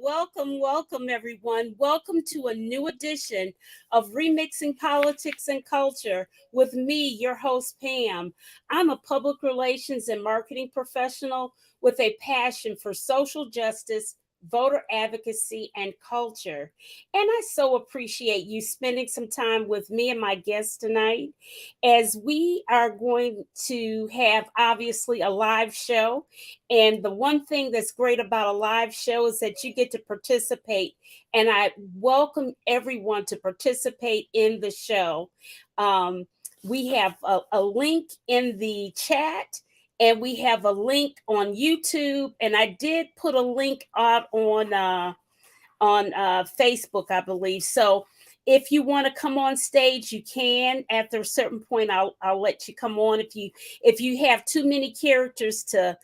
welcome, everyone. Welcome to a new edition of Remixing Politics and Culture with me, your host, Pam. I'm a public relations and marketing professional with a passion for social justice, voter advocacy, and culture. And I so appreciate you spending some time with me and my guests tonight as we are going to have obviously a live show. And the one thing that's great about a live show is that you get to participate. And I welcome everyone to participate in the show. Um, we have a link in the chat and we have a link on YouTube. And I did put a link out on Facebook, I believe. So if you want to come on stage, you can. After a certain point, I'll let you come on. If you have too many characters to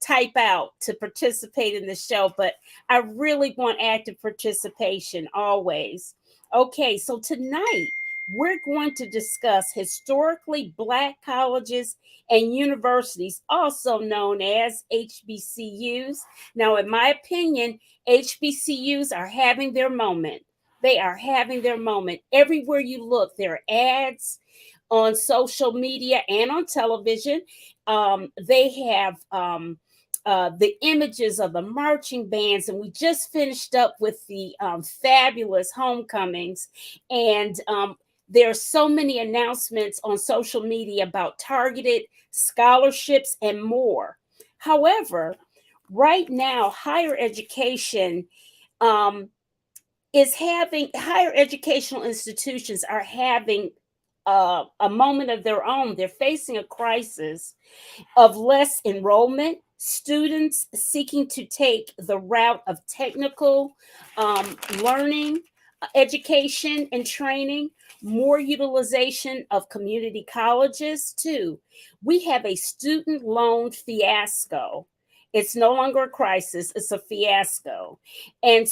type out to participate in the show, but I really want active participation always. Okay, so tonight we're going to discuss historically Black colleges and universities, also known as HBCUs. Now, in my opinion, HBCUs are having their moment. They are having their moment. Everywhere you look, there are ads on social media and on television. They have the images of the marching bands, and we just finished up with the fabulous homecomings. And there are so many announcements on social media about targeted scholarships and more. However, right now, higher education higher educational institutions are having a moment of their own. They're facing a crisis of less enrollment, students seeking to take the route of technical learning, education, and training, more utilization of community colleges, too. We have a student loan fiasco. It's no longer a crisis, it's a fiasco. And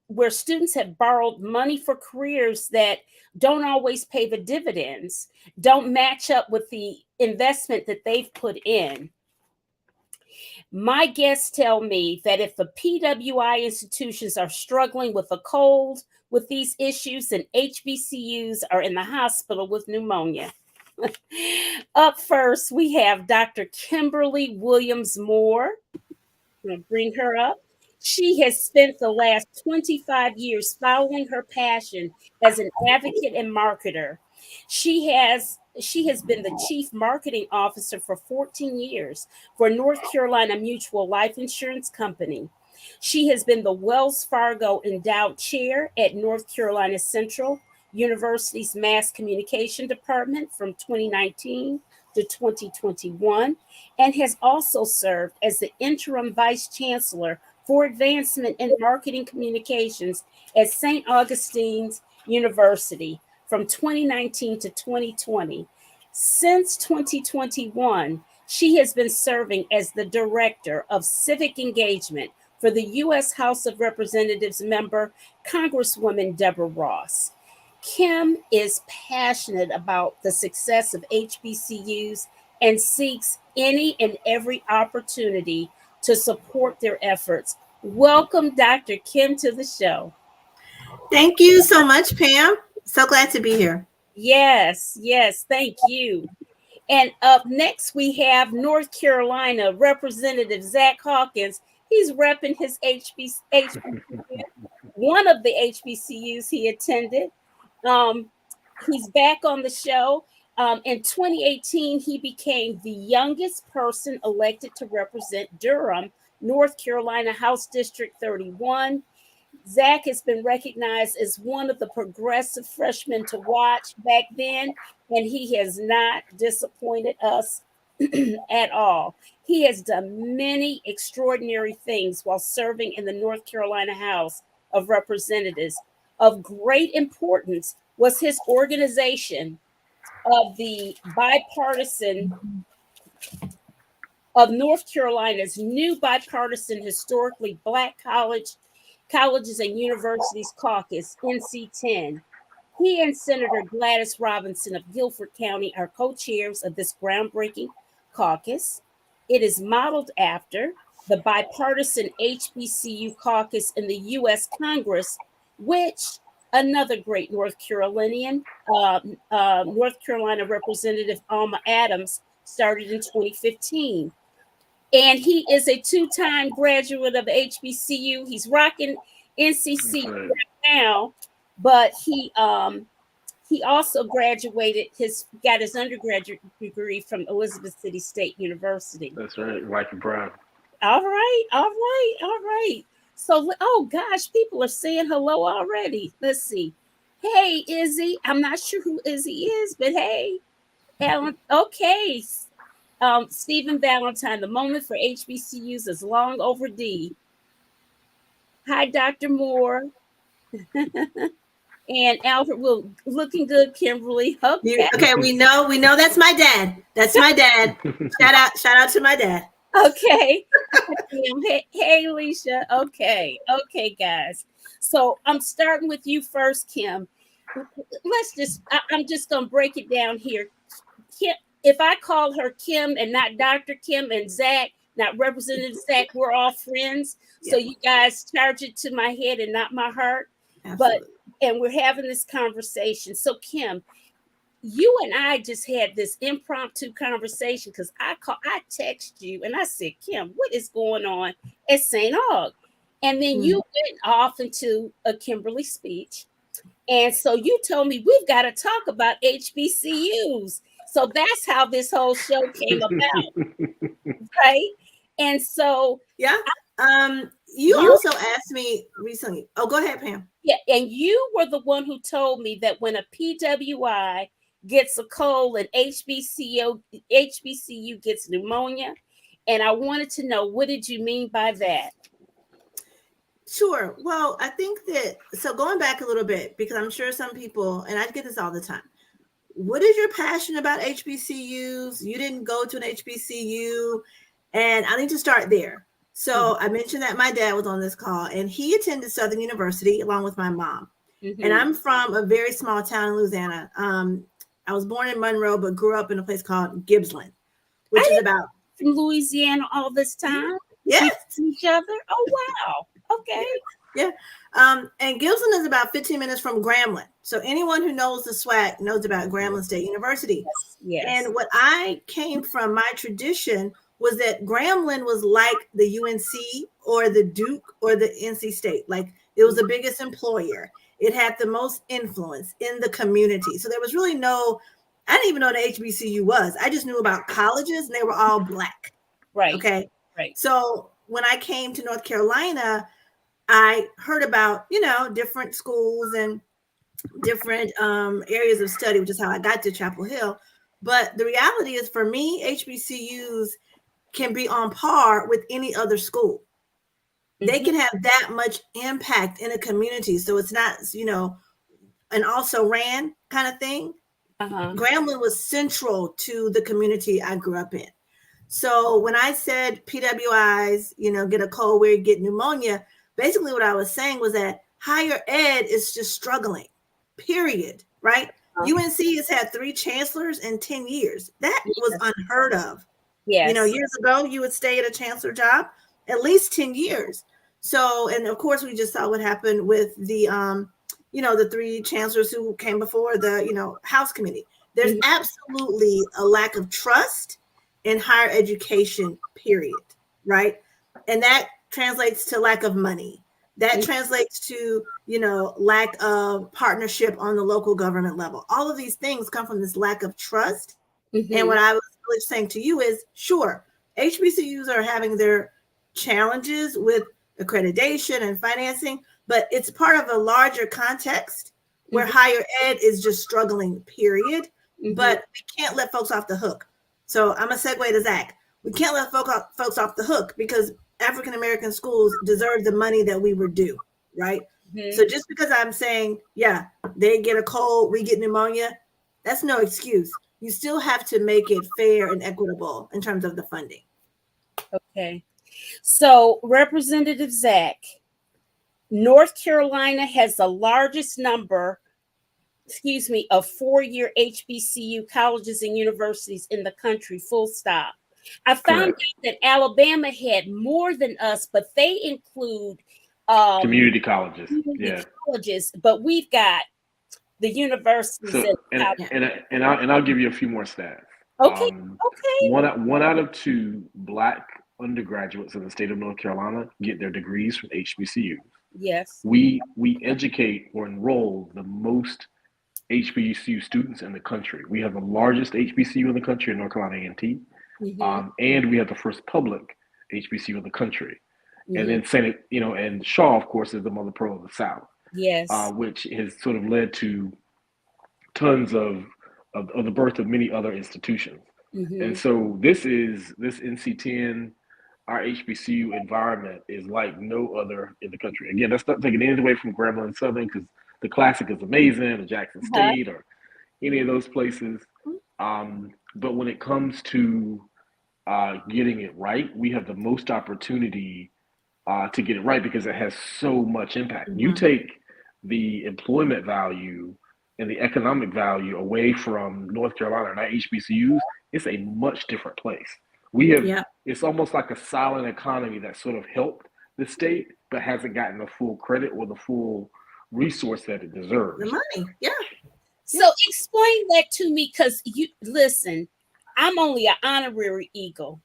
where students have borrowed money for careers that don't always pay the dividends, don't match up with the investment that they've put in. My guests tell me that if the PWI institutions are struggling with a cold with these issues, then HBCUs are in the hospital with pneumonia. Up first, we have Dr. Kimberly Williams Moore. I'm going to bring her up. She has spent the last 25 years following her passion as an advocate and marketer. She has been the chief marketing officer for 14 years for North Carolina Mutual Life Insurance Company. She has been the Wells Fargo Endowed Chair at North Carolina Central University's Mass Communication Department from 2019 to 2021, and has also served as the interim vice chancellor for advancement in marketing communications at St. Augustine's University from 2019 to 2020. Since 2021, she has been serving as the director of civic engagement for the U.S. House of Representatives member, Congresswoman Deborah Ross. Kim is passionate about the success of HBCUs and seeks any and every opportunity to support their efforts. Welcome, Dr. Kim, to the show. Thank you so much, Pam. So glad to be here. Yes, thank you. And up next, we have North Carolina Representative Zach Hawkins. He's repping his HBCU, one of the HBCUs he attended. He's back on the show. In 2018, he became the youngest person elected to represent Durham, North Carolina House District 31. Zach has been recognized as one of the progressive freshmen to watch back then, and he has not disappointed us at all. He has done many extraordinary things while serving in the North Carolina House of Representatives. Of great importance was his organization of the of North Carolina's new bipartisan historically Black colleges and universities caucus, NC10. He and Senator Gladys Robinson of Guilford County are co-chairs of this groundbreaking caucus. It is modeled after the bipartisan HBCU Caucus in the U.S. Congress, which another great North Carolinian, North Carolina Representative Alma Adams, started in 2015. And he is a two-time graduate of HBCU. He's rocking NCC right now, but he also got his undergraduate degree from Elizabeth City State University. That's right, white and brown. All right. So, oh gosh, people are saying hello already. Let's see. Hey, Izzy. I'm not sure who Izzy is, but hey, Alan. Okay. Stephen Valentine, the moment for HBCUs is long overdue. Hi, Dr. Moore. And Alfred, will looking good, Kimberly. Okay, we know that's my dad. That's my dad. Shout out to my dad. Okay. Hey, Alicia. Okay, guys. So I'm starting with you first, Kim. I'm just gonna break it down here. Kim, if I call her Kim and not Dr. Kim, and Zach, not Representative Zach, we're all friends. Yeah. So you guys charge it to my head and not my heart. Absolutely. And we're having this conversation. So Kim, you and I just had this impromptu conversation because I texted you and I said, Kim, what is going on at St. Aug? And then you went off into a Kimberly speech. And so you told me we've got to talk about HBCUs. So that's how this whole show came about, right? And so, yeah. You also asked me recently. Oh, go ahead, Pam. Yeah, and you were the one who told me that when a PWI gets a cold and HBCU gets pneumonia, and I wanted to know, what did you mean by that? Sure. Well, I think that, so going back a little bit, because I'm sure some people, and I get this all the time, what is your passion about HBCUs? You didn't go to an HBCU, and I need to start there. So I mentioned that my dad was on this call, and he attended Southern University along with my mom. And I'm from a very small town in Louisiana. I was born in Monroe, but grew up in a place called Gibbsland, which is about from Louisiana all this time. Yes, each other. Oh wow. Okay. Yeah. And Gibbsland is about 15 minutes from Grambling. So anyone who knows the SWAC knows about Grambling State University. Yes. And what I came from, my tradition was that Grambling was like the UNC or the Duke or the NC State. Like, it was the biggest employer. It had the most influence in the community. So there was really I didn't even know what HBCU was. I just knew about colleges, and they were all Black. Right. Okay. Right. So when I came to North Carolina, I heard about, different schools and different areas of study, which is how I got to Chapel Hill. But the reality is, for me, HBCUs can be on par with any other school. They can have that much impact in a community. So it's not, an also ran kind of thing. Grambling was central to the community I grew up in. So when I said PWIs, get a cold, weird, get pneumonia, basically what I was saying was that higher ed is just struggling, period, right? UNC has had 3 chancellors in 10 years. That was unheard of. Yes. Years ago, you would stay at a chancellor job at least 10 years. So, and of course, we just saw what happened with the, the 3 chancellors who came before the, House committee. There's absolutely a lack of trust in higher education, period, right? And that translates to lack of money. That translates to, lack of partnership on the local government level. All of these things come from this lack of trust. And what I was really saying to you is, sure, HBCUs are having their challenges with accreditation and financing, but it's part of a larger context where higher ed is just struggling, period. But we can't let folks off the hook. So I'm going to segue to Zach. We can't let folks off the hook, because African-American schools deserve the money that we were due, right? So just because I'm saying, yeah, they get a cold, we get pneumonia, that's no excuse. You still have to make it fair and equitable in terms of the funding. Okay. So Representative Zach, North Carolina has the largest number, of 4-year HBCU colleges and universities in the country, full stop. I found Correct. out that Alabama had more than us, but they include Community colleges. community Yeah. colleges, but we've got the universities So and Yeah. I'll give you a few more stats. okay, Um, okay, one out of two Black undergraduates in the state of North Carolina get their degrees from HBCUs. yes, We educate or enroll the most HBCU students in the country. We have the largest HBCU in the country in North Carolina A&T, mm-hmm, and we have the first public HBCU in the country. And mm-hmm, then Senate, and Shaw, of course, is the mother pearl of the South, yes, which has sort of led to tons of the birth of many other institutions. And mm-hmm, so this NC10, our HBCU environment is like no other in the country. Again, that's not taking anything away from Grambling and Southern because the Classic is amazing, or Jackson uh-huh, State, or any of those places. But when it comes to getting it right, we have the most opportunity to get it right because it has so much impact. You Mhm. take the employment value and the economic value away from North Carolina and our HBCUs, it's a much different place. We have, Yeah. it's almost like a silent economy that sort of helped the state, but hasn't gotten the full credit or the full resource that it The deserves. money. Yeah. So explain that to me, because you listen, I'm only an honorary Eagle,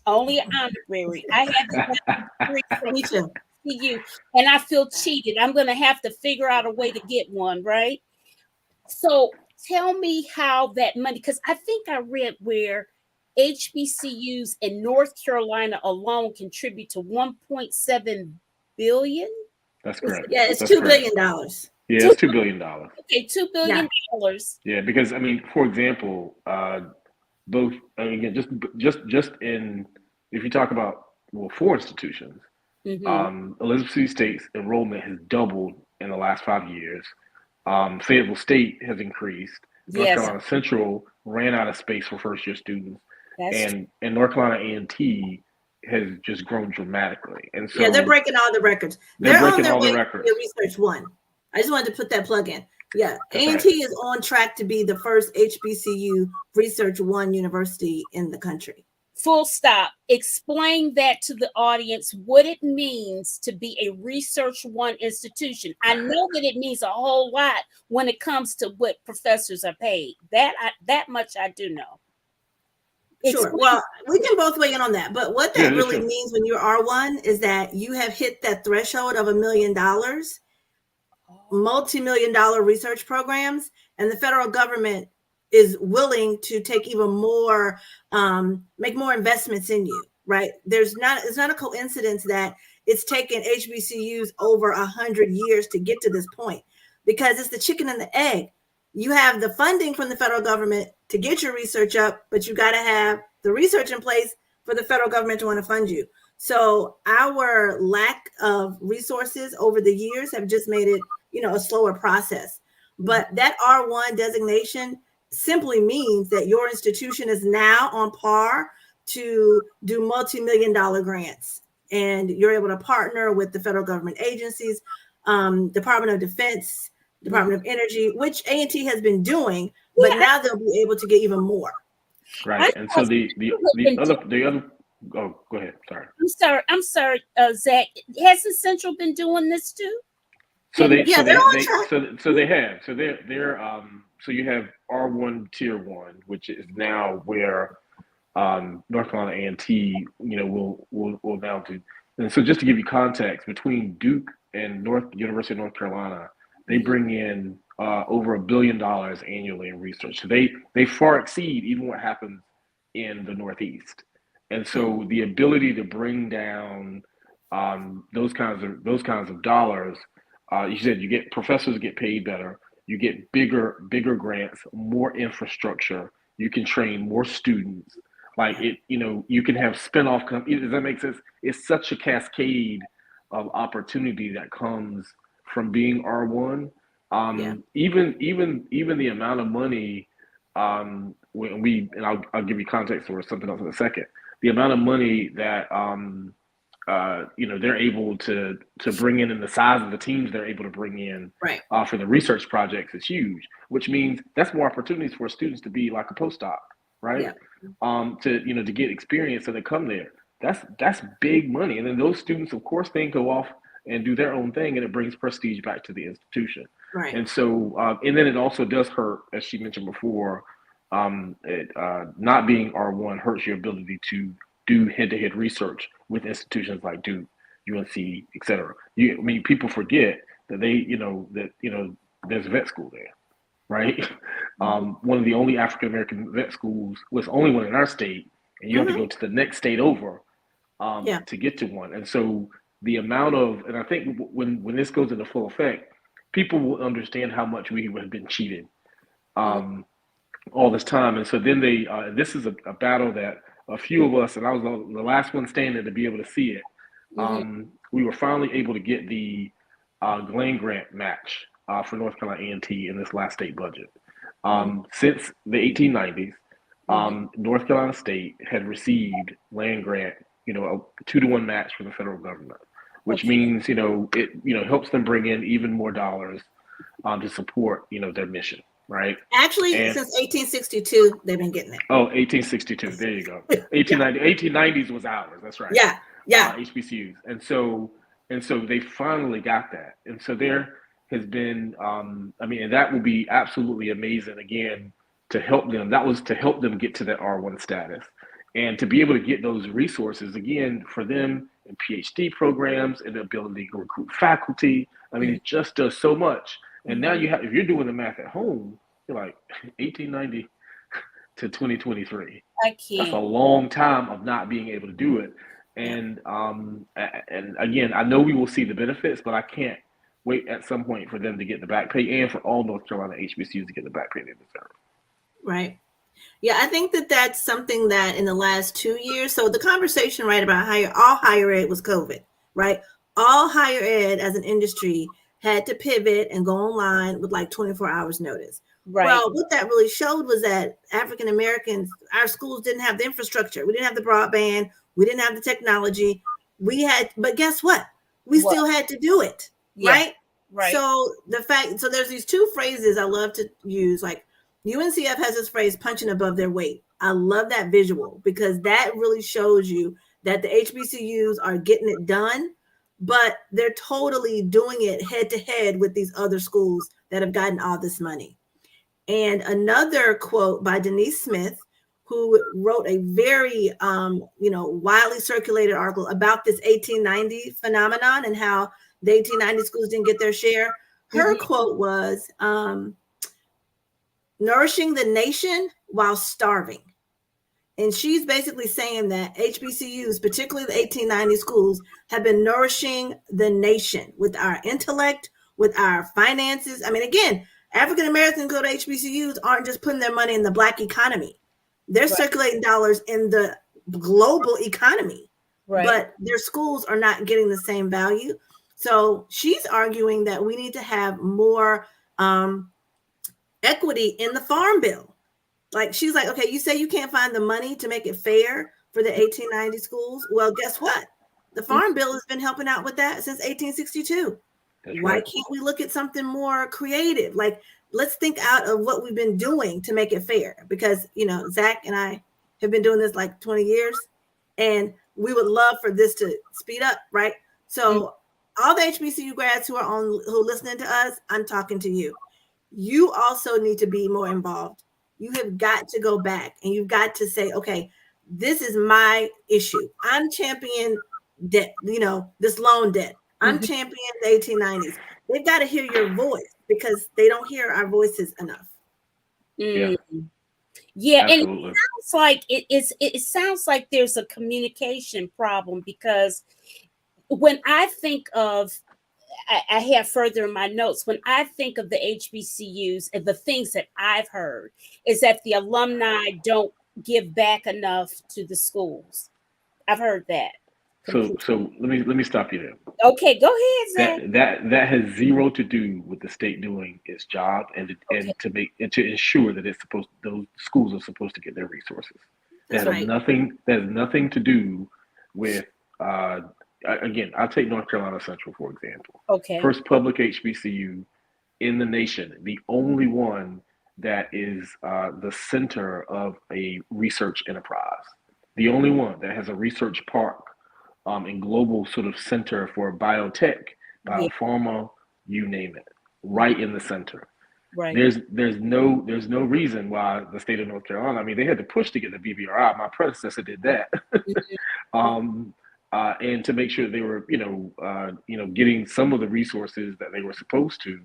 only an honorary. I haven't got the degree from Me too. HBCU, and I feel cheated. I'm going to have to figure out a way to get one, right? So tell me how that money, because I think I read where HBCUs in North Carolina alone contribute to 1.7 billion. That's Is correct. Yeah, it's That's $2 correct. billion. Yeah, it it's $2 billion. okay? $2 Yeah. billion. Yeah, because I mean, for example, both again, just in if you talk about well, four institutions, Mm-hmm. Elizabeth City State's enrollment has doubled in the last 5 years. Fayetteville State has increased. North Yes, Carolina Central ran out of space for first year students, that's true. and North Carolina A&T has just grown dramatically. And Yeah, they're so breaking all the records. they're They're on breaking their all way the to be records. a research one. I just wanted to put that plug in. Yeah, That's A&T right. is on track to be the first HBCU Research One university in the country. Full stop. Explain that to the audience what it means to be a research one institution. I know that it means a whole lot when it comes to what professors are paid. That much I do know. Sure. Explain. Well, we can both weigh in on that. But what Yeah, that yeah, really sure. means when you're R1 is that you have hit that threshold of $1 million, multi-million dollar research programs, and the federal government is willing to take even more, make more investments in you, right? It's not a coincidence that it's taken HBCUs over 100 years to get to this point, because it's the chicken and the egg. You have the funding from the federal government to get your research up, but you got to have the research in place for the federal government to want to fund you. So our lack of resources over the years have just made it, a slower process. But that R1 designation simply means that your institution is now on par to do multi-million dollar grants. And you're able to partner with the federal government agencies, Department of Defense, Department of Energy, which A&T has been doing, but Yeah, now they'll be able to get even more. I Right. And so thought Central had been the other oh, go ahead. Sorry. I'm sorry, Zach. Hasn't Central been doing this too? So they Yeah, so they're they on they track. so they have they're so you have R1 Tier 1, which is now where North Carolina A&T will now do. And so just to give you context, between Duke and University of North Carolina, they Mhm. bring in over $1 billion annually in research. So they far exceed even what happens in the Northeast. And Yeah. so the ability to bring down those kinds of dollars, you said you get professors get paid better, you get bigger grants, more infrastructure, you can train more students. Like it, you can have spinoff companies. Does that make sense? It's such a cascade of opportunity that comes from being R1. Yeah. Even the amount of money, when I'll give you context for something else in a second. The amount of money that they're able to bring in, and the size of the teams they're able to bring in Right. for the research projects is huge. Which means that's more opportunities for students to be like a postdoc, right? Yeah. to get experience and to come there. That's big money. And then those students, of course, then go off and do their own thing, and it brings prestige back to the institution. Right. And so, and then it also does hurt, as she mentioned before, not being R1 hurts your ability to do head-to-head research with institutions like Duke, UNC, et cetera. I mean, people forget that there's vet school there, right? One of the only African American vet schools was the only one in our state, and you have to go to the next state over to get to one. And so the amount of, and I think when this goes into full effect, people will understand how much we have been cheated all this time. And so then this is a battle that a few of us, and I was the last one standing to be able to see it. We were finally able to get the Glenn Grant match for North Carolina A&T in this last state budget. Since the 1890s, North Carolina State had received land grant, a 2-to-1 match from the federal government, which means, it helps them bring in even more dollars to support, their mission, right? Actually, since 1862, they've been getting it. Oh, 1862. There you go. 1890s was ours. That's right. Yeah. HBCUs. And so they finally got that. And so there has been, and that will be absolutely amazing again to help them. That was to help them get to that R1 status and to be able to get those resources again for them in PhD programs and the ability to recruit faculty. I mean, it just does so much. And now if you're doing the math at home, you're like 1890 to 2023. I can't. That's a long time of not being able to do it. And again, I know we will see the benefits, but I can't wait at some point for them to get the back pay and for all North Carolina HBCUs to get the back pay they deserve. Right. Yeah, I think that's something that in the last 2 years, so the conversation, right, about all higher ed was COVID, right? All higher ed as an industry had to pivot and go online with like 24 hours notice. Right. Well, what that really showed was that African Americans, our schools didn't have the infrastructure. We didn't have the broadband. We didn't have the technology. But guess what? We still had to do it, right? Right. So there's these two phrases I love to use, like UNCF has this phrase, punching above their weight. I love that visual because that really shows you that the HBCUs are getting it done, but they're totally doing it head to head with these other schools that have gotten all this money. And another quote by Denise Smith, who wrote a very, widely circulated article about this 1890 phenomenon and how the 1890 schools didn't get their share. Her quote was, nourishing the nation while starving. And she's basically saying that HBCUs, particularly the 1890 schools, have been nourishing the nation with our intellect, with our finances. I mean, again, African Americans go to HBCUs aren't just putting their money in the Black economy. They're circulating dollars in the global economy, but their schools are not getting the same value. So she's arguing that we need to have more equity in the farm bill. Like, she's like, okay, you say you can't find the money to make it fair for the 1890 schools. Well, guess what? The farm bill has been helping out with that since 1862. Why can't we look at something more creative? Like, let's think out of what we've been doing to make it fair. Because, Zach and I have been doing this like 20 years, and we would love for this to speed up, right? So all the HBCU grads who are listening to us, I'm talking to you. You also need to be more involved. You have got to go back and you've got to say, okay, this is my issue. I'm championing debt, this loan debt. I'm championing the 1890s. They've got to hear your voice because they don't hear our voices enough. Yeah, absolutely. And it sounds like there's a communication problem, because when I think of, I have further in my notes, when I think of the HBCUs and the things that I've heard is that the alumni don't give back enough to the schools. I've heard that. So let me stop you there. Okay, go ahead, Zach. That has zero to do with the state doing its job and to ensure that those schools are supposed to get their resources. That has nothing to do with again, I'll take North Carolina Central, for example. Okay. First public HBCU in the nation, the only one that is the center of a research enterprise. The only one that has a research park and global sort of center for biotech, Yeah. biopharma, you name it, right in the center. Right. There's no reason why the state of North Carolina. I mean, they had to push to get the BBRI. My predecessor did that, and to make sure they were getting some of the resources that they were supposed to.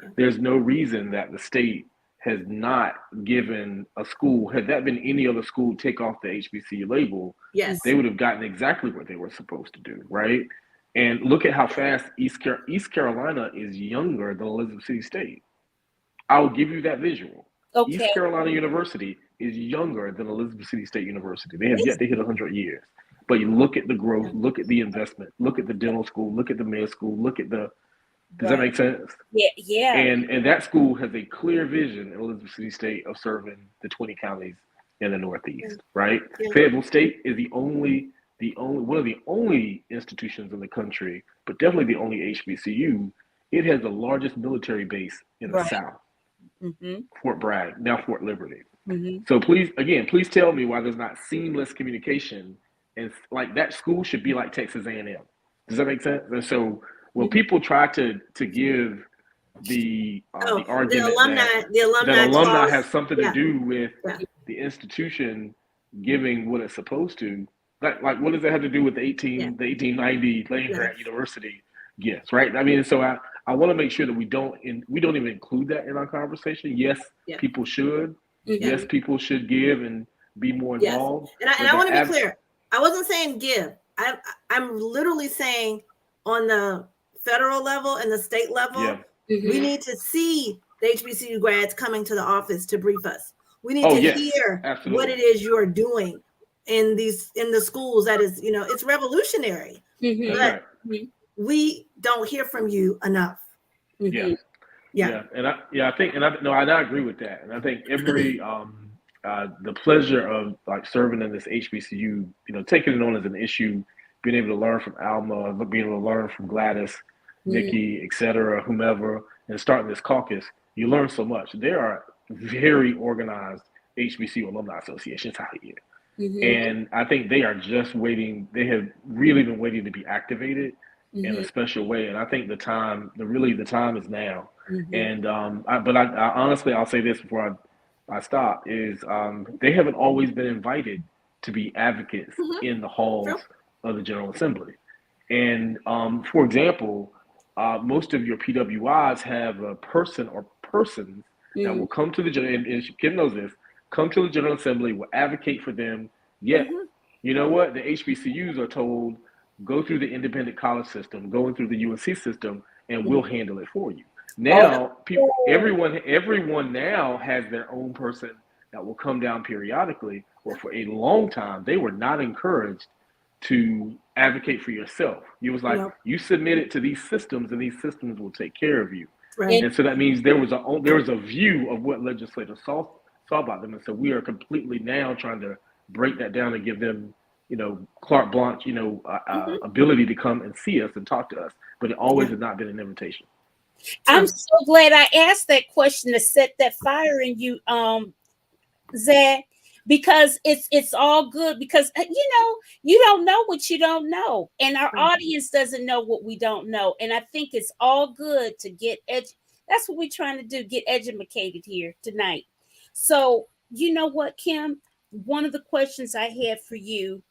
Yeah. There's no reason that the state has not given a school. Had that been any other school take off the HBCU label, Yes. they would have gotten exactly what they were supposed to do, right? And look at how fast East Carolina is younger than Elizabeth City State. I'll give you that visual. Okay. East Carolina University is younger than Elizabeth City State University. They have yet to hit 100 years. But you look at the growth, look at the investment, look at the dental school, look at the med school, look at the. Does that make sense? Yeah, yeah. And that school has a clear vision in Elizabeth City State of serving the 20 counties in the Northeast, right? Yeah. Fayetteville State is one of the only institutions in the country, but definitely the only HBCU. It has the largest military base in the South. Mm-hmm. Fort Bragg, now Fort Liberty. Mm-hmm. So please tell me why there's not seamless communication, and like that school should be like Texas A&M. Does that make sense? And so when people try to give the argument that alumni has something to do with the institution giving what it's supposed to, like what does that have to do with the 1890 Land-Grant University gifts, right? I mean, so I want to make sure that we don't even include that in our conversation. Yes, people should. Mm-hmm. Yes, people should give and be more involved. Yes. And I want to be clear. I wasn't saying give. I'm literally saying on the federal level and the state level, we need to see the HBCU grads coming to the office to brief us. We need to hear what it is you are doing in the schools. That is, it's revolutionary. Mm-hmm. But we don't hear from you enough. Mm-hmm. I agree with that. And I think every the pleasure of like serving in this HBCU, taking it on as an issue, being able to learn from Alma, being able to learn from Gladys, Nikki, et cetera, whomever, and starting this caucus, you learn so much. There are very organized HBCU alumni associations out here. Mm-hmm. And I think they are just waiting. They have really been waiting to be activated in a special way. And I think the time is now. Mm-hmm. And I honestly, I'll say this before I stop, is they haven't always been invited to be advocates in the halls of the General Assembly. And for example, most of your PWIs have a person or persons that will come to the General, and Kim knows this, come to the General Assembly, will advocate for them. Yet, you know what? The HBCUs are told, go through the independent college system, go through the UNC system, and we'll handle it for you. Now, everyone now has their own person that will come down periodically. Or for a long time, they were not encouraged to advocate for yourself. It was like, you submit it to these systems, and these systems will take care of you. Right. And so that means there was a view of what legislators saw about them, and so we are completely now trying to break that down and give them, carte blanche, ability to come and see us and talk to us. But it always has not been an invitation. I'm so glad I asked that question to set that fire in you, Zach, because it's all good, because you don't know what you don't know, and our audience doesn't know what we don't know, and I think it's all good to get that's what we're trying to do, get educated here tonight. So you know what, Kim, one of the questions I had for you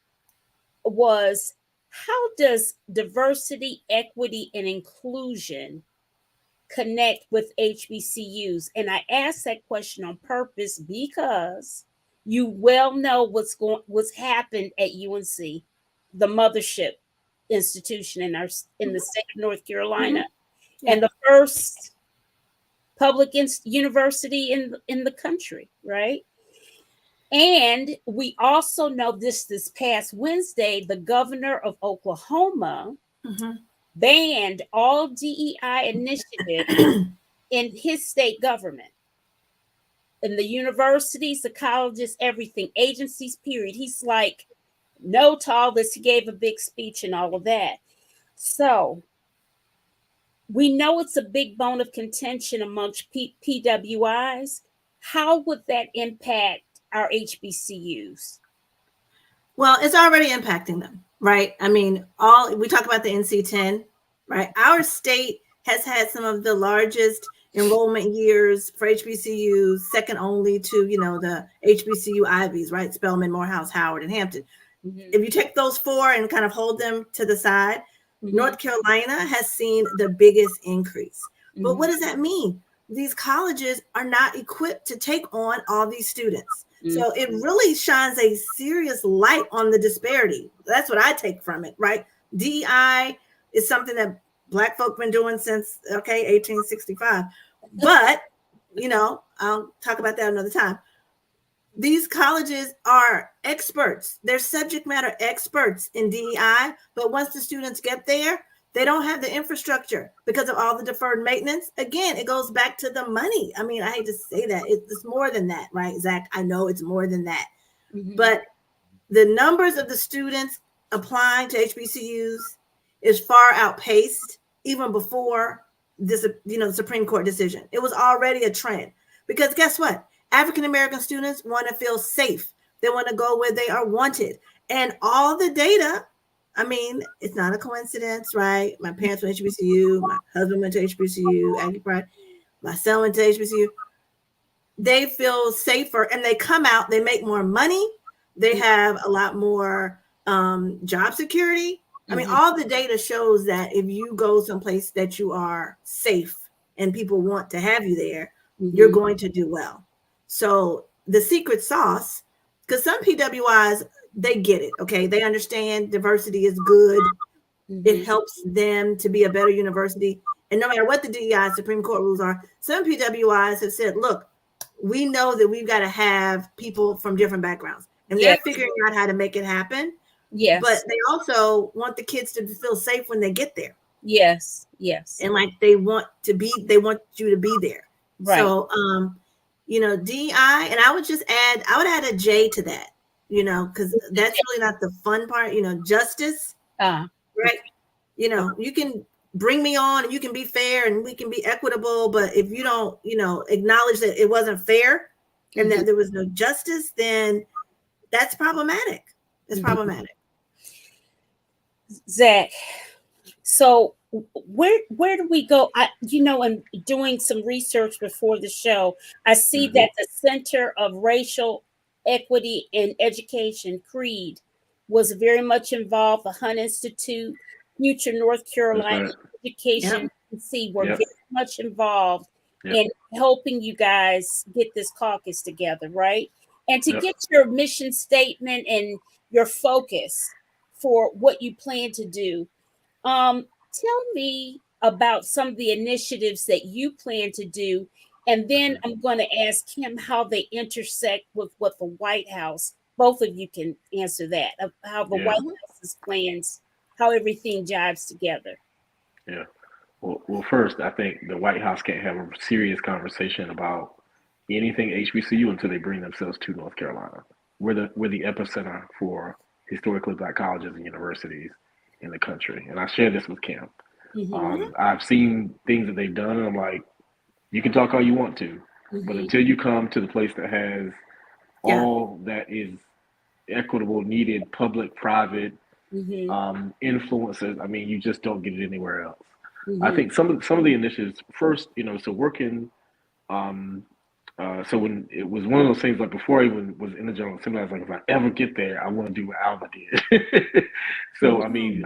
was, how does diversity, equity, and inclusion connect with HBCUs? And I asked that question on purpose because you well know what's happened at UNC, the mothership institution in the state of North Carolina, and the first public university in the country, right? And we also know this past Wednesday, the governor of Oklahoma banned all DEI initiatives in his state government. In the universities, the colleges, everything, agencies, period. He's like, no to all this. He gave a big speech and all of that. So we know it's a big bone of contention amongst PWIs. how would that impact our HBCUs? Well, it's already impacting them, right? I mean, we talk about the NC10, right? Our state has had some of the largest enrollment years for HBCUs, second only to, the HBCU Ivies, right? Spelman, Morehouse, Howard, and Hampton. If you take those four and kind of hold them to the side, North Carolina has seen the biggest increase. But what does that mean? These colleges are not equipped to take on all these students. So it really shines a serious light on the disparity. That's what I take from it, right? DEI is something that Black folk been doing since, 1865. But, I'll talk about that another time. These colleges are experts. They're subject matter experts in DEI. But once the students get there, they don't have the infrastructure because of all the deferred maintenance. Again, it goes back to the money. I mean, I hate to say that. It's more than that, right, Zach? I know it's more than that. But the numbers of the students applying to HBCUs is far outpaced even before this, the Supreme Court decision. It was already a trend because guess what? African-American students want to feel safe. They want to go where they are wanted. And all the data, I mean, it's not a coincidence, right? My parents went to HBCU. My husband went to HBCU. Aggie Pride. My son went to HBCU. They feel safer, and they come out. They make more money. They have a lot more job security. I mean, all the data shows that if you go someplace that you are safe and people want to have you there, you're going to do well. So the secret sauce, because some PWIs, they get it, okay? They understand diversity is good. It helps them to be a better university. And no matter what the DEI Supreme Court rules are, some PWIs have said, look, we know that we've got to have people from different backgrounds. And they're figuring out how to make it happen. Yes. But they also want the kids to feel safe when they get there. Yes. And like they want you to be there. Right. So, DEI, and I would add a J to that, because that's really not the fun part, justice, right? You can bring me on and you can be fair and we can be equitable, but if you don't, acknowledge that it wasn't fair and that there was no justice, then that's problematic. It's problematic. Zach, so where do we go? In doing some research before the show, I see that the Center of Racial Equity in Education, CREED, was very much involved. The Hunt Institute, Future North Carolina Education Agency were very much involved in helping you guys get this caucus together, right? And to get your mission statement and your focus for what you plan to do. Tell me about some of the initiatives that you plan to do, and then I'm going to ask him how they intersect with what the White House, both of you can answer that, of how the White House's plans, how everything jives together. Yeah. Well, first, I think the White House can't have a serious conversation about anything HBCU until they bring themselves to North Carolina. We're the epicenter for historically Black colleges and universities in the country. And I share this with Kim. I've seen things that they've done, and I'm like, you can talk all you want to, but until you come to the place that has all that is equitable, needed, public, private influences, I mean, you just don't get it anywhere else. I think some of the initiatives, first, so working, so when it was one of those things, like before I even was in the General Assembly, I was like, if I ever get there, I want to do what Alma did. So, I mean,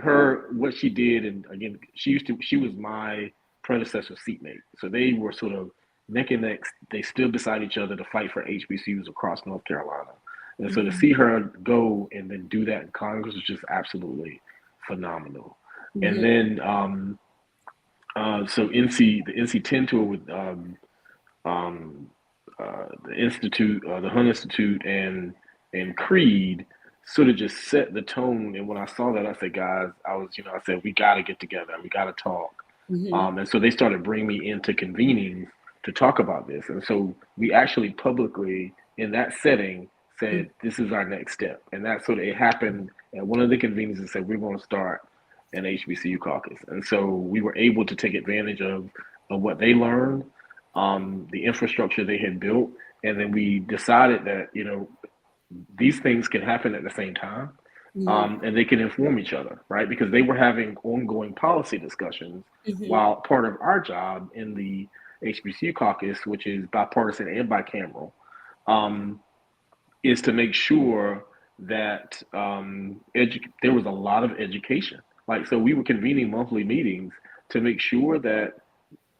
what she did, and again, she was my predecessor's seatmate. So they were sort of neck and neck. They stood beside each other to fight for HBCUs across North Carolina. And so to see her go and then do that in Congress was just absolutely phenomenal. And then, so the NC10 tour with the Institute, the Hunt Institute, and CREED sort of just set the tone. And when I saw that, I said, guys, I said, we got to get together. We got to talk. And so they started bringing me into convenings to talk about this. And so we actually publicly, in that setting, said, this is our next step. And that sort of, it happened at one of the convenings and said, we're going to start an HBCU caucus. And so we were able to take advantage of what they learned, the infrastructure they had built, And then we decided that, these things can happen at the same time, and they can inform each other, right? Because they were having ongoing policy discussions while part of our job in the HBCU Caucus, which is bipartisan and bicameral, is to make sure that there was a lot of education. Like, so we were convening monthly meetings to make sure that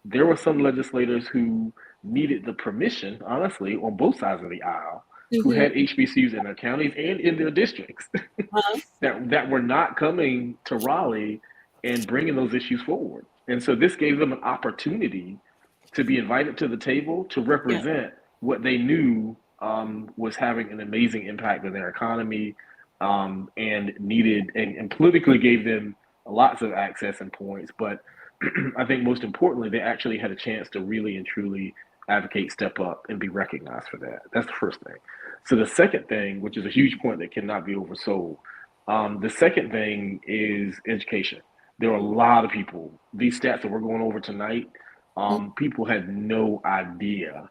there were some legislators who needed the permission, honestly, on both sides of the aisle, who had HBCUs in their counties and in their districts that were not coming to Raleigh and bringing those issues forward. And so this gave them an opportunity to be invited to the table to represent what they knew was having an amazing impact on their economy, and needed and politically gave them lots of access and points. But I think most importantly, they actually had a chance to really and truly advocate, step up, and be recognized for that. That's the first thing. So the second thing, which is a huge point that cannot be oversold, the second thing is education. There are a lot of people, these stats that we're going over tonight, people had no idea.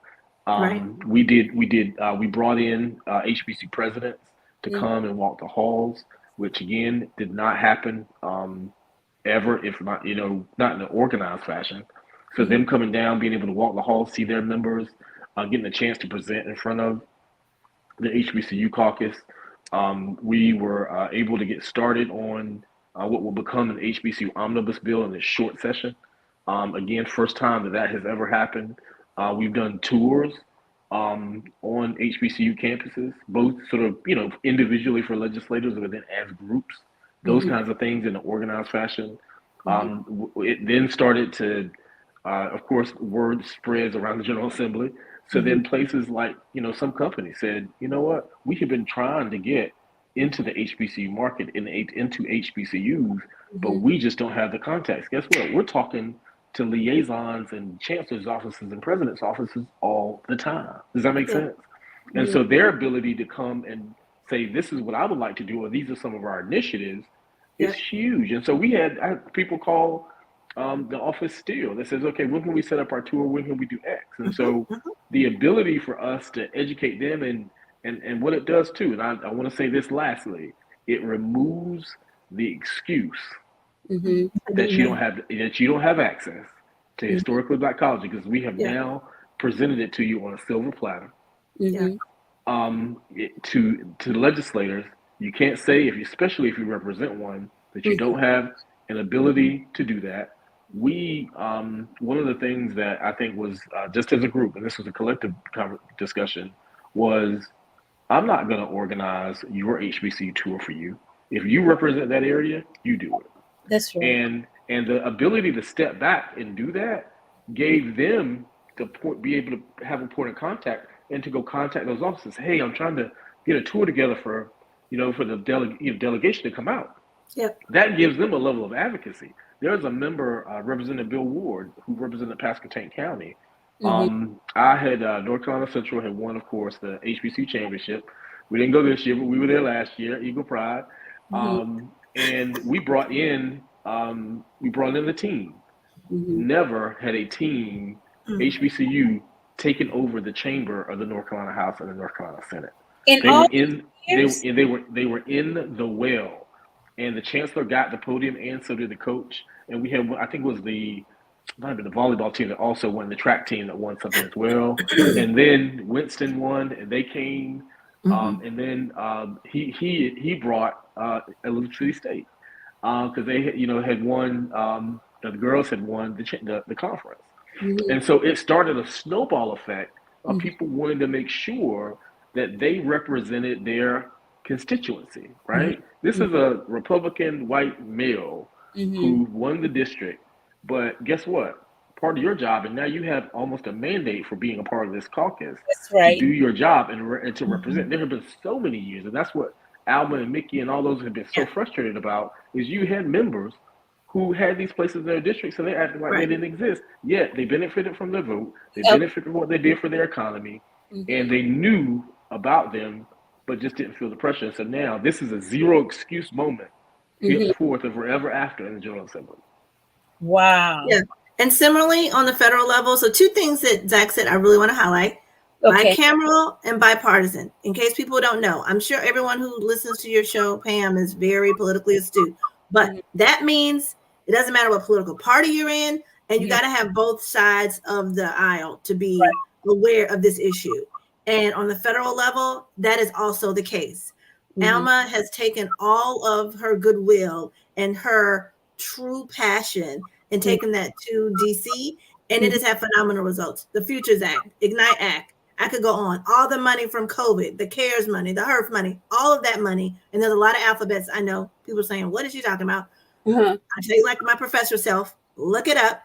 We brought in HBCU presidents to come and walk the halls, which again did not happen ever, if not, not in an organized fashion. So them coming down, being able to walk the halls, see their members, getting a chance to present in front of the HBCU caucus. We were able to get started on what will become an HBCU omnibus bill in this short session. Again, first time that has ever happened. We've done tours on HBCU campuses, both sort of, individually for legislators, but then as groups, those kinds of things in an organized fashion. It then started to, of course, word spreads around the General Assembly. So then places like, some companies said, you know what, we have been trying to get into the HBCU market, into HBCUs, but we just don't have the contacts. Guess what? We're talking to liaisons and chancellor's offices and president's offices all the time. Does that make sense? And so their ability to come and say, this is what I would like to do, or these are some of our initiatives, is huge. And so I had people call the office still that says, okay, when can we set up our tour? When can we do X? And so the ability for us to educate them and what it does too, and I want to say this lastly, it removes the excuse that you don't have access to historically Black college, because we have now presented it to you on a silver platter. To legislators, you can't say, especially if you represent one, that you don't have an ability to do that. We one of the things that I think was just as a group, and this was a collective discussion, was I'm not going to organize your HBCU tour for you. If you represent that area, you do it. That's right. And the ability to step back and do that gave them be able to have a point of contact and to go contact those offices. Hey, I'm trying to get a tour together for the delegation to come out. That gives them a level of advocacy. There's a member, Representative Bill Ward, who represented Pasquotank County. I had North Carolina Central had won, of course, the HBCU championship. We didn't go this year, but we were there last year, Eagle Pride. And we brought in the team. Never had a team, HBCU, taken over the chamber of the North Carolina House and the North Carolina Senate. They were in the well, and the chancellor got the podium, and so did the coach. And we had, I think it was might have been the volleyball team that also won, the track team that won something as well. And then Winston won, and they came. And then he brought Elizabeth State because they had won. The girls had won the conference, and so it started a snowball effect of people wanting to make sure that they represented their constituency. Right? This is a Republican white male who won the district, but guess what? Part of your job, and now you have almost a mandate for being a part of this caucus. That's right. To do your job and to represent. There have been so many years, and that's what Alma and Mickey and all those have been so frustrated about, is you had members who had these places in their districts, and they acted like they didn't exist. Yet they benefited from their vote, they benefited from what they did for their economy, and they knew about them, but just didn't feel the pressure. So now this is a zero excuse moment, henceforth and forever after in the General Assembly. Wow. Yeah. And similarly on the federal level, so two things that Zach said I really want to highlight. Okay. Bicameral and bipartisan. In case people don't know, I'm sure everyone who listens to your show, Pam, is very politically astute. But that means it doesn't matter what political party you're in, and you got to have both sides of the aisle to be aware of this issue. And on the federal level, that is also the case. Alma has taken all of her goodwill and her true passion and taken that to DC, and it has had phenomenal results. The Futures Act, Ignite Act, I could go on. All the money from COVID, the CARES money, the HERF money, all of that money. And there's a lot of alphabets. I know people are saying, what is she talking about? I tell you, like my professor self, look it up.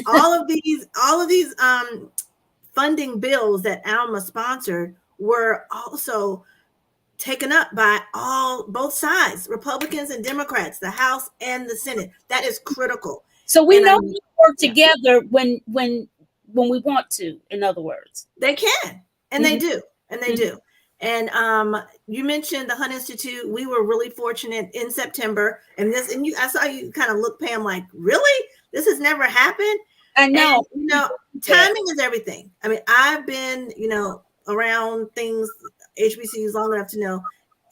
All of these funding bills that Alma sponsored were also taken up by both sides, Republicans and Democrats, the House and the Senate. That is critical. So we know we work together when we want to, in other words. They can, and they do, and they do. And you mentioned the Hunt Institute. We were really fortunate in September, and I saw you kind of look, Pam, like, really? This has never happened? I know. And, timing is everything. I mean, I've been, around things, HBCUs long enough to know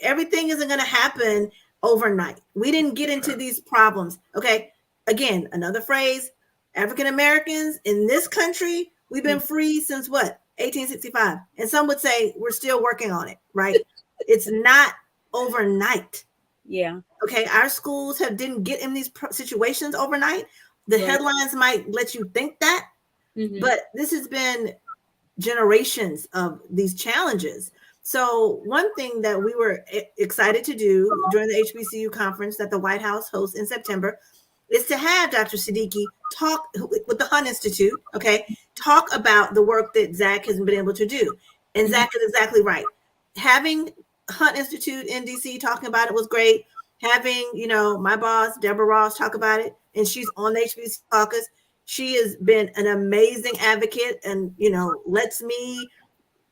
everything isn't going to happen overnight. We didn't get into these problems. Okay. Again, another phrase, African Americans in this country, we've been free since what? 1865. And some would say we're still working on it, right? It's not overnight. Yeah. Okay. Our schools didn't get in these situations overnight. The headlines might let you think that, but this has been generations of these challenges. So one thing that we were excited to do during the HBCU conference that the White House hosts in September is to have Dr. Siddiqui talk with the Hunt Institute, talk about the work that Zach has been able to do. And Zach is exactly right. Having Hunt Institute in DC talking about it was great. Having, my boss, Deborah Ross, talk about it, and she's on the HBCU Caucus. She has been an amazing advocate and, lets me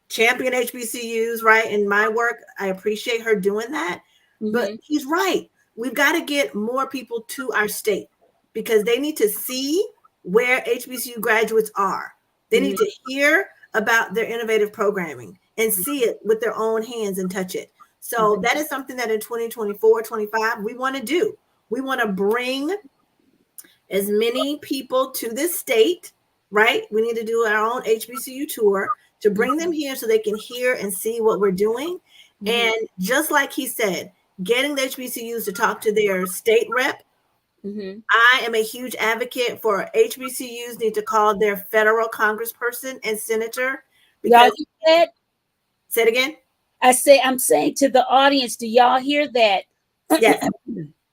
champion HBCUs, right? In my work, I appreciate her doing that. But he's right. We've got to get more people to our state because they need to see where HBCU graduates are. They need to hear about their innovative programming and see it with their own hands and touch it. So that is something that in 2024, 25, we want to do. We want to bring as many people to this state, right? We need to do our own HBCU tour to bring them here so they can hear and see what we're doing. And just like he said, getting the HBCUs to talk to their state rep. I am a huge advocate for HBCUs need to call their federal congressperson and senator. Y'all hear that? Say it again. I'm saying to the audience, do y'all hear that? Yes.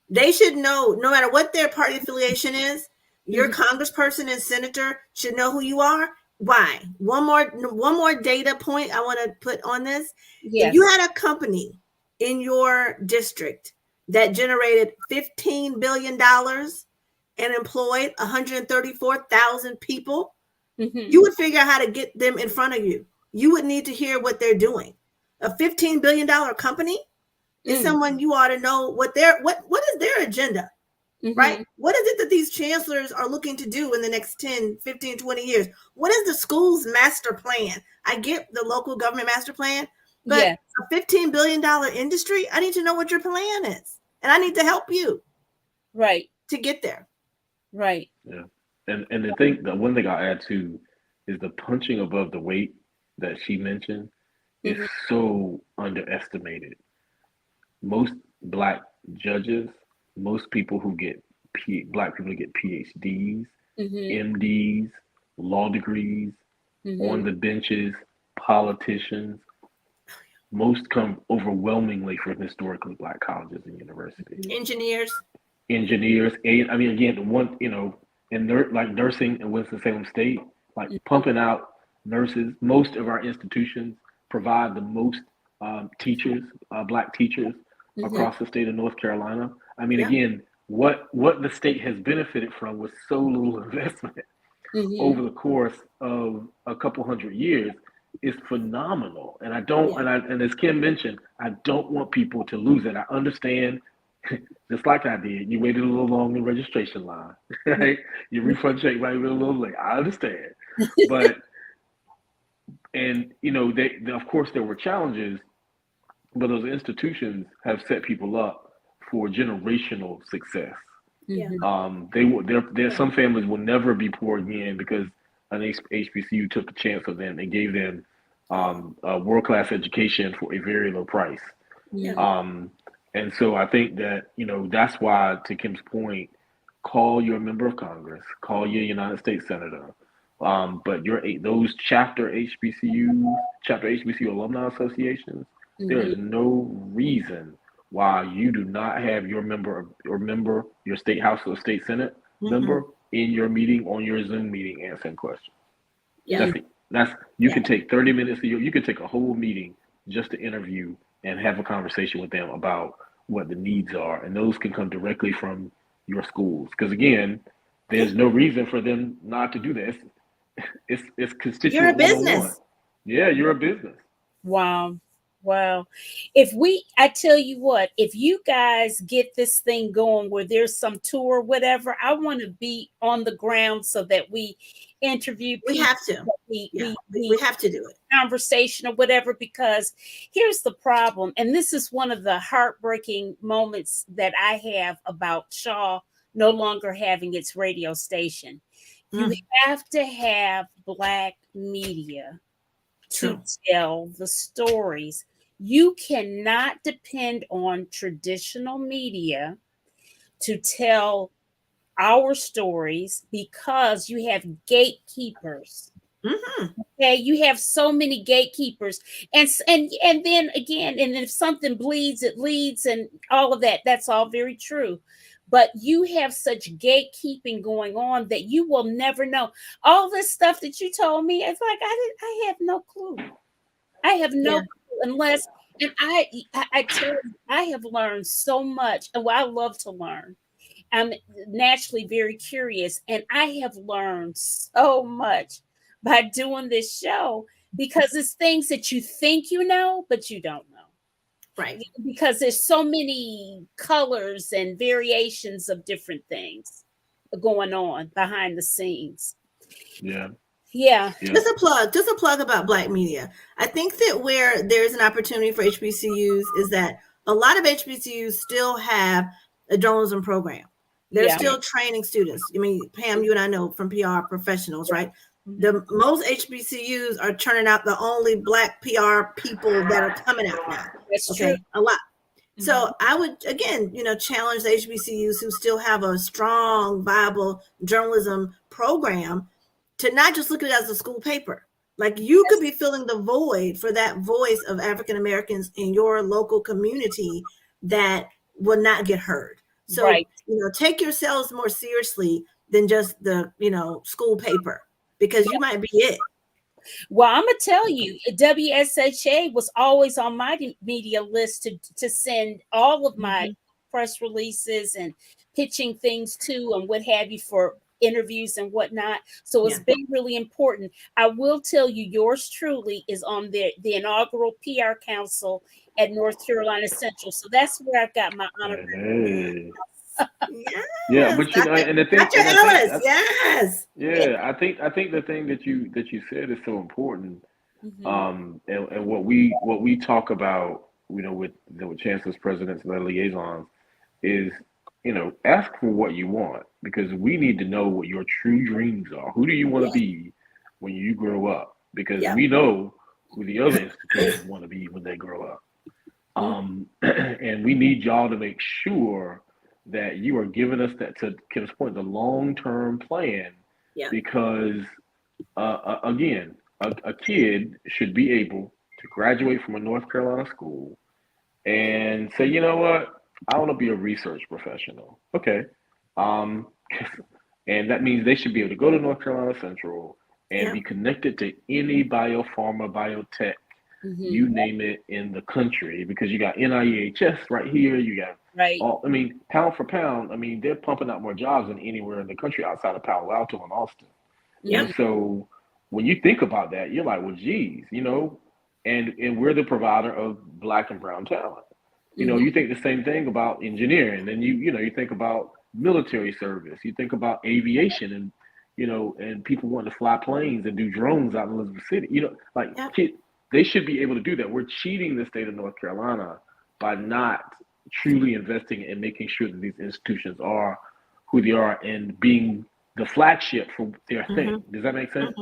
They should know, no matter what their party affiliation is, your congressperson and senator should know who you are. Why? One more data point I want to put on this. If you had a company in your district that generated $15 billion and employed 134,000 people, you would figure out how to get them in front of you. You would need to hear what they're doing. A $15 billion company is someone you ought to know what is their agenda, right? What is it that these chancellors are looking to do in the next 10, 15, 20 years? What is the school's master plan? I get the local government master plan, but a $15 billion industry, I need to know what your plan is. And I need to help you to get there. Right. Yeah. And the one thing I'll add too is the punching above the weight that she mentioned is so underestimated. Most Black judges, most people who get Black people who get PhDs, MDs, law degrees, on the benches, politicians, most come overwhelmingly from historically Black colleges and universities. Engineers, and I mean, again, the one, like nursing in Winston-Salem State, like pumping out nurses. Most of our institutions provide the most teachers, Black teachers, across the state of North Carolina. I mean, again, what the state has benefited from was so little investment over the course of a couple hundred years is phenomenal. And I don't, and as Kim mentioned, I don't want people to lose it. I understand, just like I did, you waited a little long in the registration line, right? Your refund check might be a little late. I understand. But And they of course there were challenges, but those institutions have set people up for generational success. Yeah. Some families will never be poor again because an HBCU took a chance of them and gave them a world-class education for a very low price. Yeah. And so I think that, that's why, to Kim's point, call your member of Congress, call your United States Senator. But those chapter HBCU alumni associations, there is no reason why you do not have your your state house or state senate member in your meeting, on your Zoom meeting, answering questions. Yeah. You can take 30 minutes you can take a whole meeting just to interview and have a conversation with them about what the needs are, and those can come directly from your schools. Because again, there's no reason for them not to do this. It's constituent. You're a business. Yeah, you're a business. Wow. I tell you what, if you guys get this thing going where there's some tour or whatever, I want to be on the ground so that we interview people. We have to. We have to do it. Conversation or whatever, because here's the problem. And this is one of the heartbreaking moments that I have about Shaw no longer having its radio station. You have to have Black media to tell the stories. You cannot depend on traditional media to tell our stories because you have gatekeepers. Okay, you have so many gatekeepers, and then again, and if something bleeds, it leads, and all of that. That's all very true. But you have such gatekeeping going on that you will never know. All this stuff that you told me, it's like I have no clue. I have no clue unless, and I tell you, I have learned so much. Well, I love to learn. I'm naturally very curious, and I have learned so much by doing this show, because it's things that you think you know, but you don't know. Right. Because there's so many colors and variations of different things going on behind the scenes. Yeah. Just a plug about Black media. I think that where there's an opportunity for HBCUs is that a lot of HBCUs still have a journalism program. They're still training students. I mean, Pam, you and I know from PR professionals, right? The most HBCUs are churning out the only Black PR people that are coming out now. That's true. A lot. So I would, again, challenge the HBCUs who still have a strong, viable journalism program to not just look at it as a school paper. Like, you could be filling the void for that voice of African Americans in your local community that will not get heard. So, take yourselves more seriously than just the, school paper, because you might be it. Well, I'm gonna tell you, WSHA was always on my media list to send all of my press releases and pitching things to and what have you for interviews and whatnot. So it's been really important. I will tell you, yours truly is on the inaugural PR council at North Carolina Central. So that's where I've got my honor. But and the thing, Dr. Ellis, I think the thing that you said is so important. And what we talk about, with chancellors, presidents, and their liaisons, is ask for what you want, because we need to know what your true dreams are. Who do you want to be when you grow up? Because we know who the other institutions want to be when they grow up. And we need y'all to make sure that you are giving us that, to Kim's point, the long-term plan. Because again, a kid should be able to graduate from a North Carolina school and say, you know what, I want to be a research professional. Okay. And that means they should be able to go to North Carolina Central and be connected to any biopharma, biotech, you name it, in the country, because you got NIEHS right here. You got pound for pound, they're pumping out more jobs than anywhere in the country outside of Palo Alto and Austin. And so when you think about that, you're like, well, geez, and we're the provider of Black and brown talent. You think the same thing about engineering, and you think about military service, you think about aviation, and and people want to fly planes and do drones out in Elizabeth City. Like Yeah. they should be able to do that. We're cheating the state of North Carolina by not truly investing in making sure that these institutions are who they are and being the flagship for their thing. Does that make sense?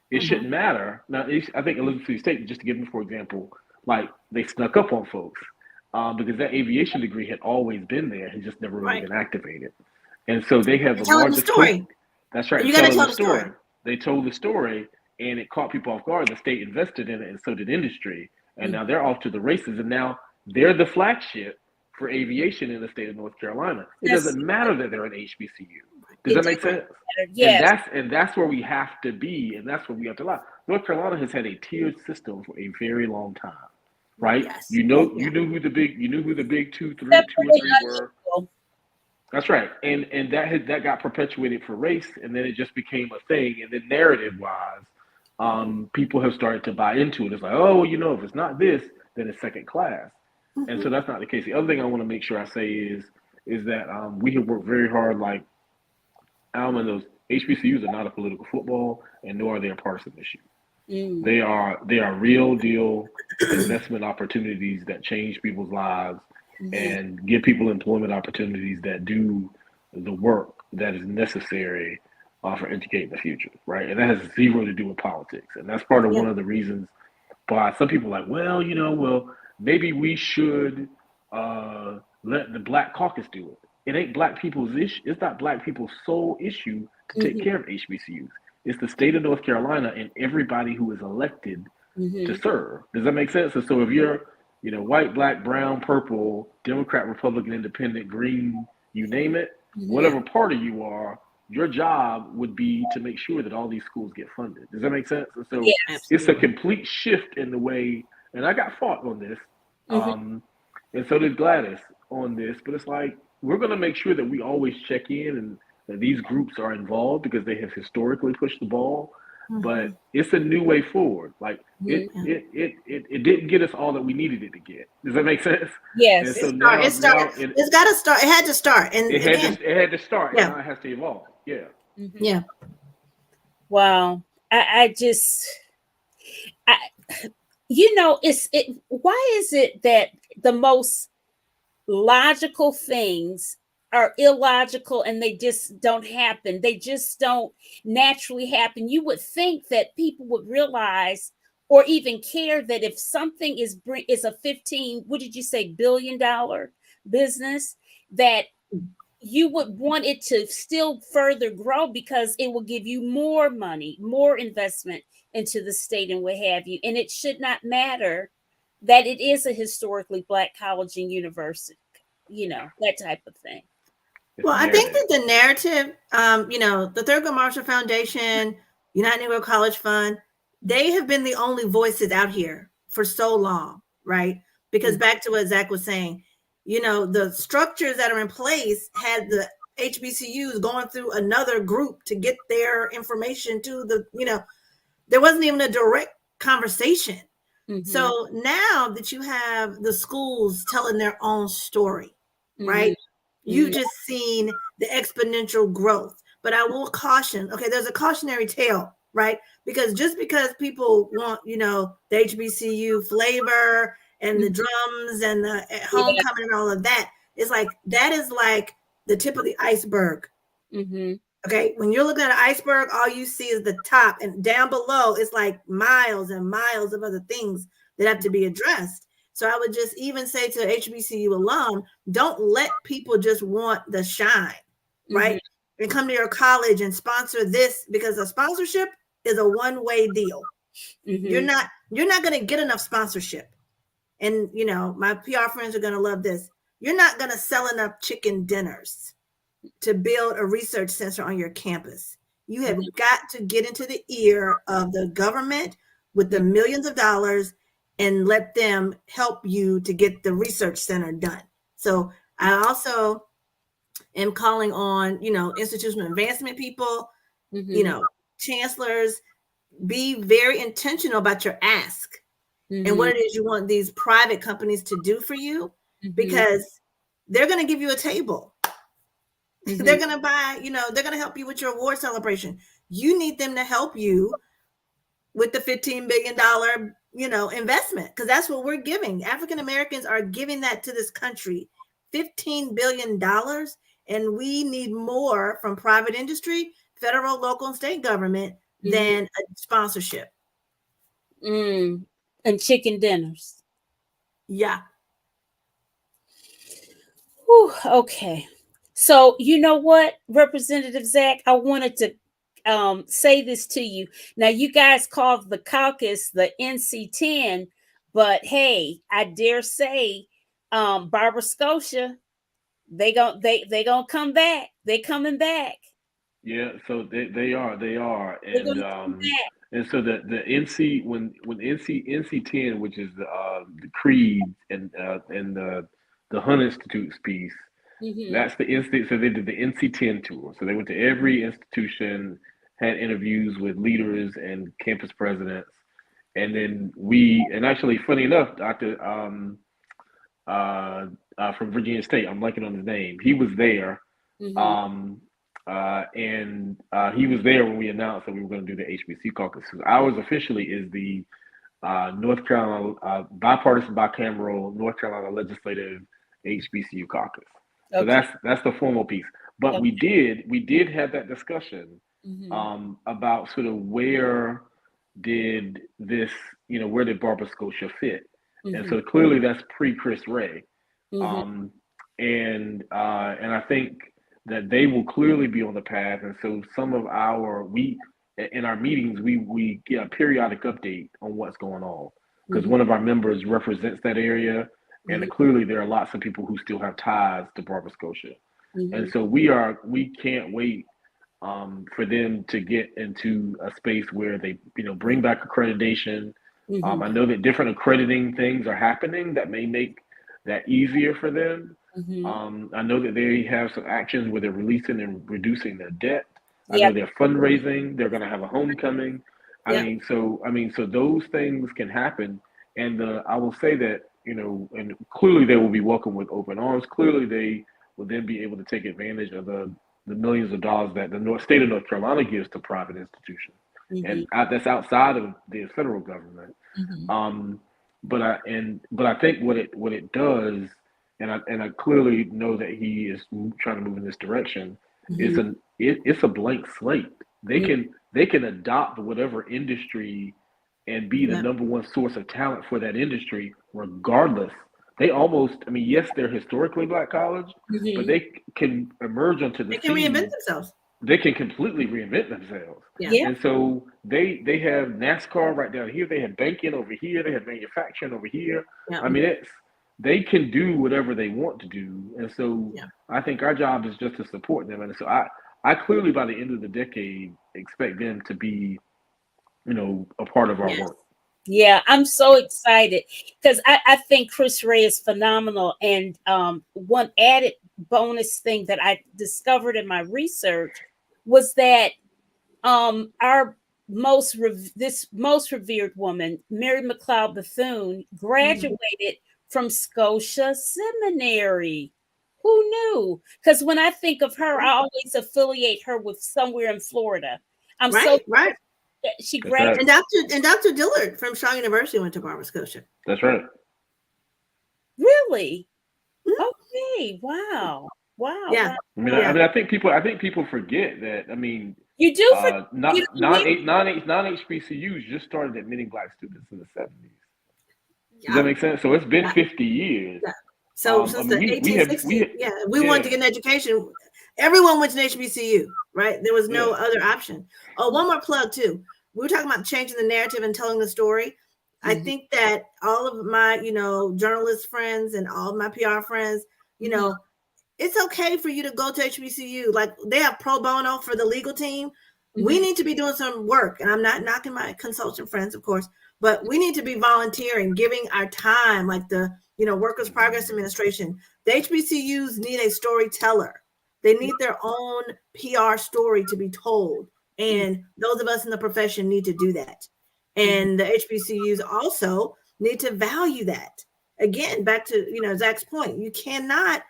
It shouldn't matter. Now, I think Elizabeth City State, just to give them, for example, like they snuck up on folks because that aviation degree had always been there and just never really been activated. And so they have the largest story. That's right. You got to telling tell the story. They told the story, and it caught people off guard. The state invested in it, and so did industry. And now they're off to the races, and now they're the flagship for aviation in the state of North Carolina. It doesn't matter that they're an HBCU. Does that make sense? Yes. And that's where we have to be, and that's where we have to lie. North Carolina has had a tiered system for a very long time, right? Yes. You knew who the big 2 or 3 were. That's right, and that got perpetuated for race, and then it just became a thing, and then narrative-wise, people have started to buy into it. It's like, oh, if it's not this, then it's second class, and so that's not the case. The other thing I want to make sure I say is that we have worked very hard. Like, Alma, those HBCUs are not a political football, and nor are they a partisan issue. They are real deal investment opportunities that change people's lives. And give people employment opportunities that do the work that is necessary for educating the future, right? And that has zero to do with politics. And that's part of one of the reasons why some people are like, well, maybe we should let the Black Caucus do it. It ain't Black people's issue. It's not Black people's sole issue to take care of HBCUs. It's the state of North Carolina and everybody who is elected to serve. Does that make sense? And so if you're white, black, brown, purple, Democrat, Republican, Independent, Green, you name it, whatever party you are, your job would be to make sure that all these schools get funded. Does that make sense? And so it's a complete shift in the way, and I got fought on this, and so did Gladys on this, but it's like, we're going to make sure that we always check in and that these groups are involved because they have historically pushed the ball. But it's a new way forward. Like it didn't get us all that we needed it to get. Does that make sense? Yes. It's got to start. It had to start, and it had to start. Yeah. And now it has to evolve. Yeah. Yeah. Wow. Why is it that the most logical things are illogical and they just don't happen? They just don't naturally happen. You would think that people would realize or even care that if something is a $15 billion business, that you would want it to still further grow because it will give you more money, more investment into the state and what have you. And it should not matter that it is a historically Black college and university, that type of thing. Well, I think that the narrative, the Thurgood Marshall Foundation, United Negro College Fund, they have been the only voices out here for so long, right? Because back to what Zach was saying, the structures that are in place had the HBCUs going through another group to get their information to there wasn't even a direct conversation. So now that you have the schools telling their own story, right? You've just seen the exponential growth. But I will caution, there's a cautionary tale, right? Because just because people want, the HBCU flavor and the drums and the homecoming and all of that, it's like, that is like the tip of the iceberg. Okay, when you're looking at an iceberg, all you see is the top, and down below, it's like miles and miles of other things that have to be addressed. So I would just even say to HBCU alum, don't let people just want the shine, right? And come to your college and sponsor this, because a sponsorship is a one-way deal. You're not going to get enough sponsorship. And, my PR friends are going to love this. You're not going to sell enough chicken dinners to build a research center on your campus. You have got to get into the ear of the government with the millions of dollars and let them help you to get the research center done. So I also am calling on, institutional advancement people, chancellors, be very intentional about your ask and what it is you want these private companies to do for you, because they're going to give you a table. They're going to buy, they're going to help you with your award celebration. you need them to help you with the $15 billion, investment, because that's what we're giving. African Americans are giving that to this country, $15 billion. And we need more from private industry, federal, local, and state government than a sponsorship. And chicken dinners. Yeah. Whew, okay. So you know what, Representative Zach, I wanted to say this to you. Now, you guys call the caucus the NC10, but hey, I dare say, Barbara Scotia, they gonna come back. They coming back. Yeah, so they are, They're gonna come back. and so the NC when NC10, which is the Creed and the Hunt Institute's piece, that's the institute. So they did the NC10 tour. So they went to every institution, had interviews with leaders and campus presidents, and then and actually, funny enough, Dr. From Virginia State, I'm blanking on his name. He was there. And he was there when we announced that we were going to do the HBCU Caucus. So ours officially is the North Carolina bipartisan, bicameral North Carolina Legislative HBCU Caucus. So that's the formal piece. But we did have that discussion about sort of where did this, where did Barbara Scotia fit? And so clearly that's pre-Chris Ray. And I think that they will clearly be on the path. And so some of in our meetings, we get a periodic update on what's going on, because one of our members represents that area. And clearly there are lots of people who still have ties to Barbara Scotia. And so we can't wait for them to get into a space where they, bring back accreditation. I know that different accrediting things are happening that may make that easier for them. I know that they have some actions where they're releasing and reducing their debt. I know they're fundraising. They're going to have a homecoming. I mean, so those things can happen. And I will say that, and clearly they will be welcomed with open arms. Clearly they will then be able to take advantage of the millions of dollars that the state of North Carolina gives to private institutions. And that's outside of the federal government. But I think what it does, and I clearly know that he is trying to move in this direction, it's a blank slate. They can adopt whatever industry and be the number one source of talent for that industry, regardless. They yes, they're historically Black college, but they can emerge onto the scene. They can reinvent themselves. They can completely reinvent themselves. And so they have NASCAR right down here. They have banking over here. They have manufacturing over here. They can do whatever they want to do. And so I think our job is just to support them. And so I clearly, by the end of the decade, expect them to be, a part of our work. Yeah, I'm so excited because I think Chris Ray is phenomenal. And one added bonus thing that I discovered in my research was that our most revered woman, Mary McLeod Bethune, graduated from Scotia Seminary. Who knew? Because when I think of her, I always affiliate her with somewhere in Florida. Right. She graduated. And Dr. Dillard from Shaw University went to Barbara Scotia. That's right. Really? Okay. Wow. Yeah. I think people forget that. You do. Non-HBCUs just started admitting Black students in the 70s. Does that make sense? So it's been 50 years. Yeah. So since the 1860s, we wanted to get an education. Everyone went to an HBCU, right? There was no other option. Oh, one more plug too. We were talking about changing the narrative and telling the story. I think that all of my, journalist friends and all of my PR friends, it's okay for you to go to HBCU. Like they have pro bono for the legal team. We need to be doing some work. And I'm not knocking my consultant friends, of course, but we need to be volunteering, giving our time, like the, Workers' Progress Administration. The HBCUs need a storyteller. They need their own PR story to be told. And those of us in the profession need to do that. And the HBCUs also need to value that. Again, back to, Zach's point, you cannot,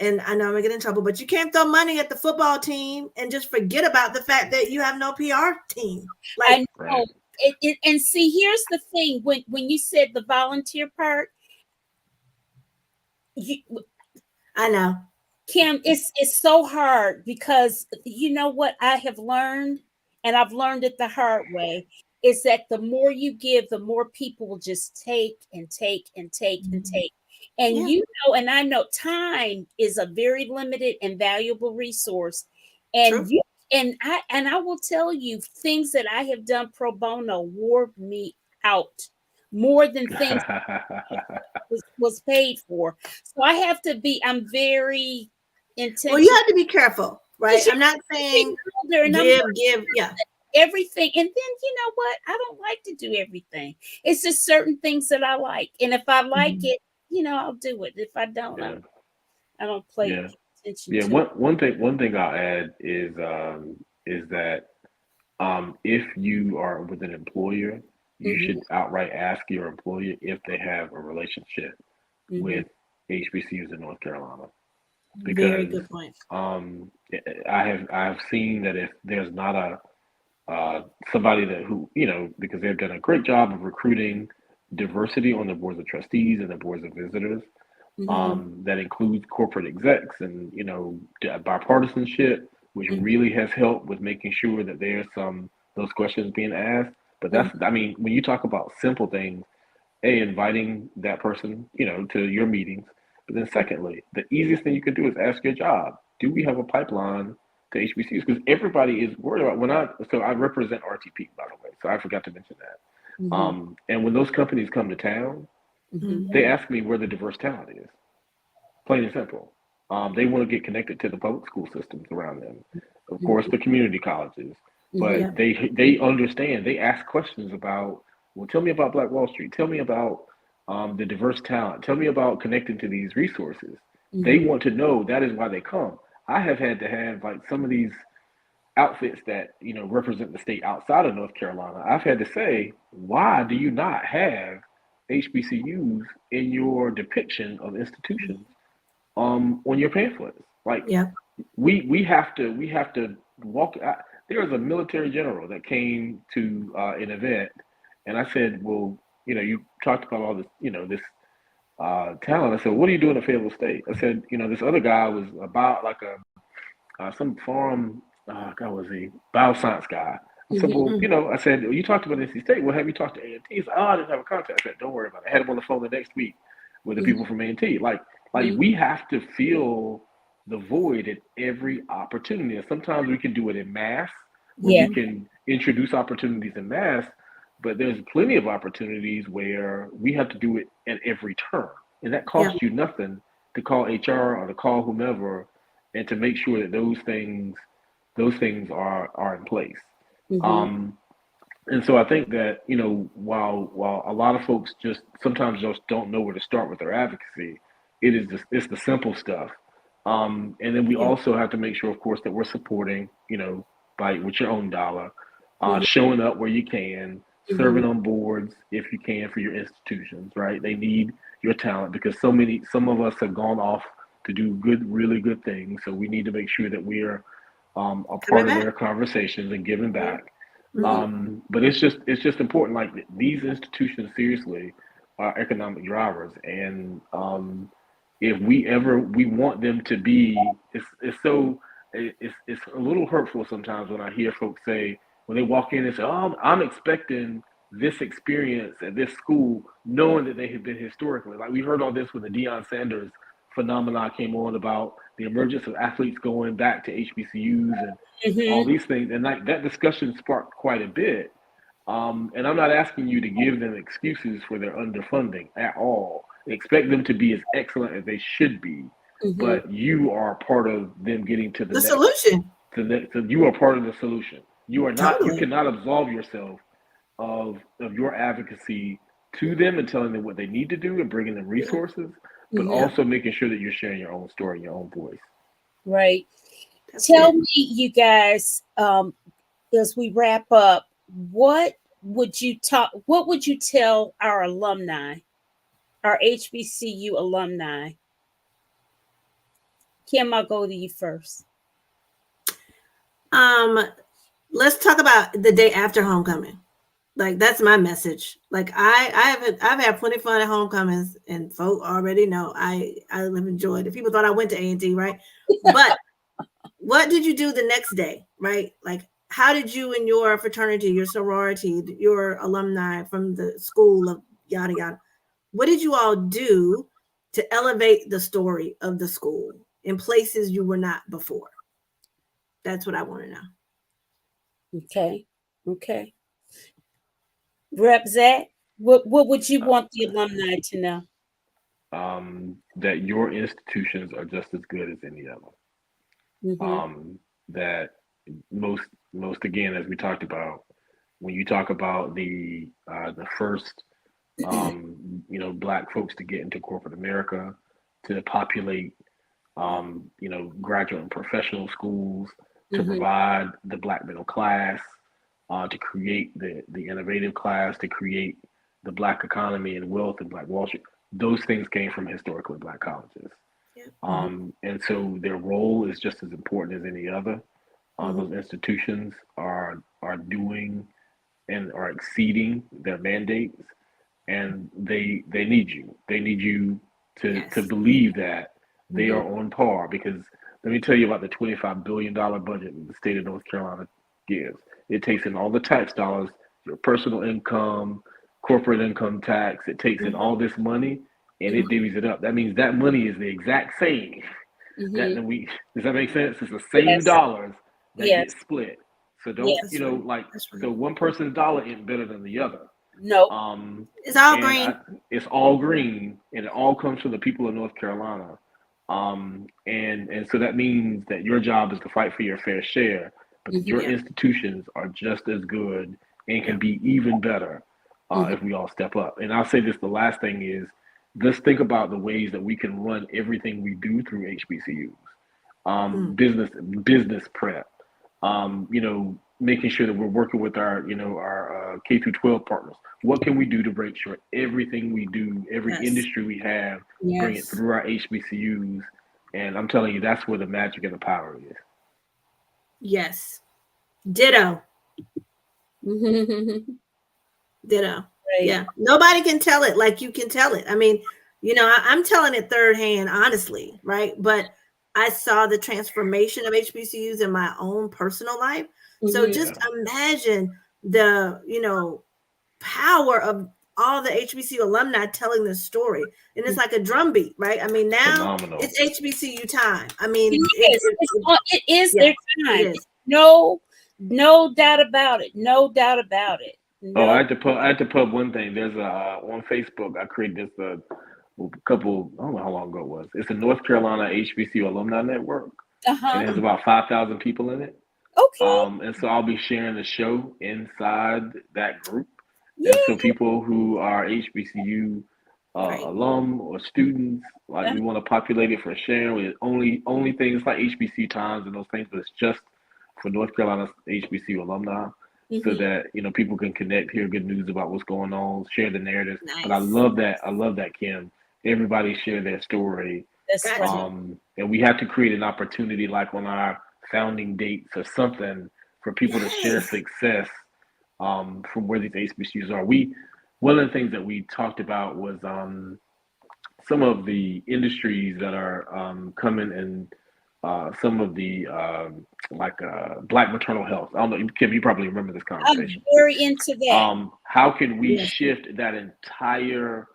and I know I'm gonna get in trouble, but you can't throw money at the football team and just forget about the fact that you have no PR team. Like, I know. And see, here's the thing: when you said the volunteer part, I know, Kim, it's so hard because you know what I have learned, and I've learned it the hard way, is that the more you give, the more people will just take and take and take and take. And Yeah. you know, and I know time is a very limited and valuable resource. And True. you and I will tell you things that I have done pro bono wore me out more than things was paid for. So I have to be, I'm very Well, you intentional. have to be careful, right? I'm not saying And I'm give, yeah. everything. And then you know what? I don't like to do everything. It's just certain things that I like. And if I like it, you know, I'll do it. If I don't, Yeah. I don't pay Yeah. attention Yeah. to it. One thing I'll add is that if you are with an employer, you Mhm, should outright ask your employer if they have a relationship mhm. with HBCUs in North Carolina, Very because good point. um, I have seen that if there's not a somebody that who because they've done a great job of recruiting diversity on the boards of trustees and the boards of visitors, that includes corporate execs and bipartisanship, which Mhm. really has helped with making sure that there's some those questions being asked. But Mhm. I mean, when you talk about simple things, inviting that person, to your meetings. But then secondly, the easiest thing you can do is ask your job, do we have a pipeline to HBCUs? Because everybody is worried about so I represent RTP, by the way, so I forgot to mention that. Mhm. And when those companies come to town, Mhm. they ask me where the diverse talent is, plain and simple. They want to get connected to the public school systems around them, of course, Mhm. the community colleges, but Mhm. Yeah. they understand. They ask questions about, well, tell me about Black Wall Street. Tell me about the diverse talent. Tell me about connecting to these resources. They Mhm. want to know. That is why they come. I have had to have like some of these outfits that represent the state outside of North Carolina. I've had to say, why do you not have HBCUs in your depiction of institutions on your pamphlets? Like Yeah. we have to walk. There was a military general that came to an event, and I said, well, you talked about all this, this talent. I said, what are you doing in Fayetteville State? I said, this other guy was about like a some farm, God, was he bioscience guy. I said, Mhm. well, I said, well, you talked about NC State. Well, have you talked to A&T? He said, oh, I didn't have a contact. I said, don't worry about it. I had him on the phone the next week with the Mhm. people from A&T. Like Mhm. we have to fill the void at every opportunity. And sometimes we can do it in mass, where we Yeah. can introduce opportunities in mass, but there's plenty of opportunities where we have to do it at every turn. And that Yeah. costs you nothing to call HR or to call whomever and to make sure that those things are in place. Mhm. Um, and so I think that while a lot of folks just sometimes just don't know where to start with their advocacy, it's the simple stuff. And then we Yeah. also have to make sure, of course, that we're supporting, by with your own dollar, Mhm. showing up where you can, Mhm. serving on boards if you can for your institutions, right? They need your talent because some of us have gone off to do really good things. So we need to make sure that we're a Coming part of back. their conversations and giving Yeah. back. Mhm. But it's just important. Like these institutions, seriously, are economic drivers, and if we want them to be, it's a little hurtful sometimes when I hear folks say when they walk in and say, "Oh, I'm expecting this experience at this school," knowing that they have been historically. Like we heard all this when the Deion Sanders phenomena came on about the emergence of athletes going back to HBCUs and all Mhm. these things, and like that discussion sparked quite a bit. And I'm not asking you to give them excuses for their underfunding at all. Expect them to be as excellent as they should be, Mhm. but you are part of them getting to the The next. solution. So you are part of the solution. You are not. You Totally. cannot absolve yourself of your advocacy to them and telling them what they need to do and bringing them Yeah. resources, but Mhm. Yeah. also making sure that you're sharing your own story, your own voice. Right. That's Tell it. me, you guys, as we wrap up, what what would you tell our alumni, our HBCU alumni? Kim, I'll go to you first. Let's talk about the day after homecoming. Like, that's my message. Like, I've had plenty of fun at homecomings, and folk already know I have enjoyed it. People thought I went to A&T, right? But what did you do the next day, right? Like, how did you and your fraternity, your sorority, your alumni from the school of yada yada, what did you all do to elevate the story of the school in places you were not before? That's what I want to know. Okay. Rep Zach, what would you want the alumni to know? That your institutions are just as good as any other. Mm-hmm. That most again, as we talked about, when you talk about the first Black folks to get into corporate America, to populate graduate and professional schools, to Mm-hmm. provide the Black middle class, to create the innovative class, to create the Black economy and wealth and Black Wall Street. Those things came from historically Black colleges. Yeah. And so their role is just as important as any other. Those institutions are doing and are exceeding their mandates, and they need you. They need you to believe that they are on par. Because let me tell you about the $25 billion budget that the state of North Carolina gives. It takes in all the tax dollars, your personal income, corporate income tax. It takes in all this money and it divvies it up. That means that money is the exact same. Does that make sense? It's the same dollars that get split. So don't so one person's dollar ain't better than the other. No. It's all green. It's all green, and it all comes from the people of North Carolina. And so that means that your job is to fight for your fair share, but your institutions are just as good and can be even better if we all step up. And I'll say this: the last thing is, let's think about the ways that we can run everything we do through HBCUs. Business prep. Making sure that we're working with our K through 12 partners. What can we do to make sure everything we do, every industry we have, bring it through our HBCUs? And I'm telling you, that's where the magic and the power is. Yes. Ditto. Ditto. Right. Yeah. Nobody can tell it like you can tell it. I mean, I'm telling it third hand, honestly, right? But I saw the transformation of HBCUs in my own personal life. So just imagine the, power of all the HBCU alumni telling this story. And it's like a drumbeat, right? I mean, now Phenomenal. It's HBCU time. I mean, it is their time. No doubt about it. No doubt about it. No. Oh, I had to put one thing. There's on Facebook, I created this a couple, I don't know how long ago it was. It's a North Carolina HBCU alumni network. And it has about 5,000 people in it. Okay. And so I'll be sharing the show inside that group. And so people who are HBCU alum or students, like we want to populate it for sharing with only things like HBCU times and those things, but it's just for North Carolina HBCU alumni. So that people can connect, hear good news about what's going on, share the narrative. Nice. But I love that, Kim. Everybody share their story. That's right. And we have to create an opportunity, like on our founding dates or something, for people to share success from where these HBCUs are. One of the things that we talked about was some of the industries that are coming and some of the Black maternal health. I don't know, Kim, you probably remember this conversation. I'm very into that. How can we shift that entire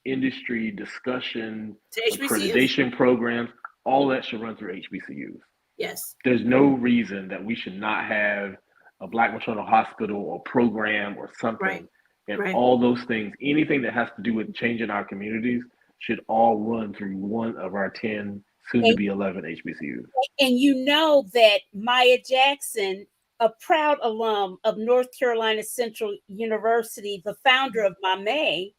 industry discussion, accreditation programs? All that should run through HBCUs. Yes. There's no reason that we should not have a Black maternal hospital or program or something. Right. And all those things, anything that has to do with changing our communities, should all run through one of our 10, soon to be 11 HBCUs. And you know that Maya Jackson, a proud alum of North Carolina Central University, the founder of MAME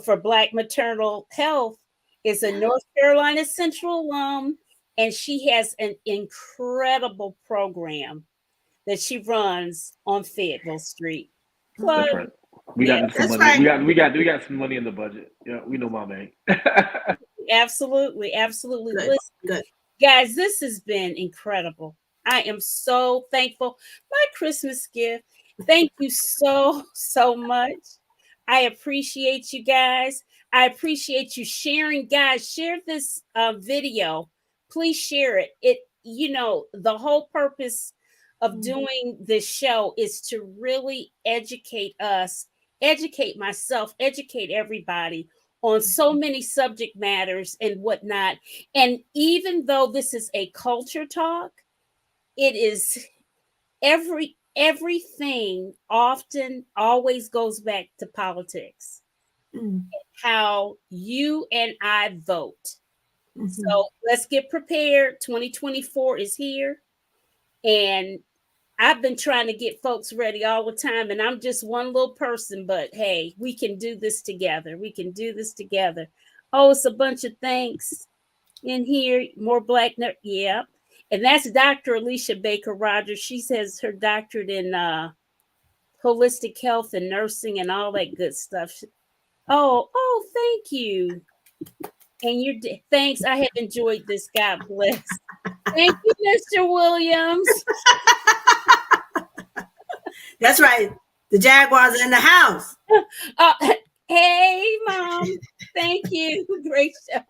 for Black maternal health, is a North Carolina Central alum, and she has an incredible program that she runs on Fayetteville Street. That's right. We got some money. Right. We got some money in the budget. Yeah, we know MAME. Absolutely. Good. Good. Guys, this has been incredible. I am so thankful. My Christmas gift. Thank you so, so much. I appreciate you guys. I appreciate you sharing. Guys, share this video. Please share it. The whole purpose of doing this show is to really educate us, educate myself, educate everybody on so many subject matters and whatnot. And even though this is a culture talk, it is everything often always goes back to politics. How you and I vote. So let's get prepared. 2024 is here. And I've been trying to get folks ready all the time, and I'm just one little person, but hey, we can do this together. We can do this together. Oh, it's a bunch of thanks in here. More Black, yeah. And that's Dr. Alicia Baker Rogers. She has her doctorate in holistic health and nursing and all that good stuff. Oh, thank you. And thanks. I have enjoyed this. God bless. Thank you, Mr. Williams. That's right. The Jaguars are in the house. Hey, Mom. Thank you. Great show.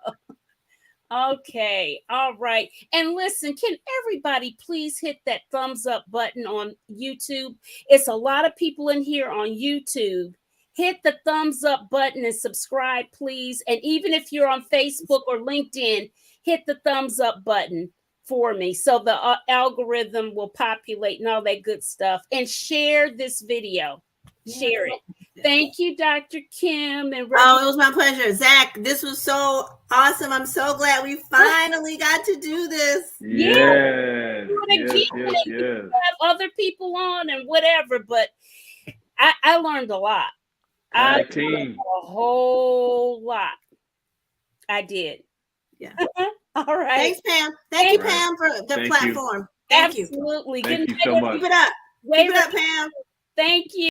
Okay. All right. And listen, can everybody please hit that thumbs up button on YouTube? It's a lot of people in here on YouTube. Hit the thumbs up button and subscribe, please. And even if you're on Facebook or LinkedIn, hit the thumbs up button for me so the algorithm will populate and all that good stuff. And share this video. Share it. Thank you, Dr. Kim. And oh, it was my pleasure. Zach, this was so awesome. I'm so glad we finally got to do this. Yes. Have other people on and whatever, but I learned a lot. I learned a whole lot. I did. Yeah. All right. Thanks, Pam. Thank you, Pam, for the platform. Thank you. Absolutely. Thank you so much. Keep it up. Keep it up, Pam. Thank you.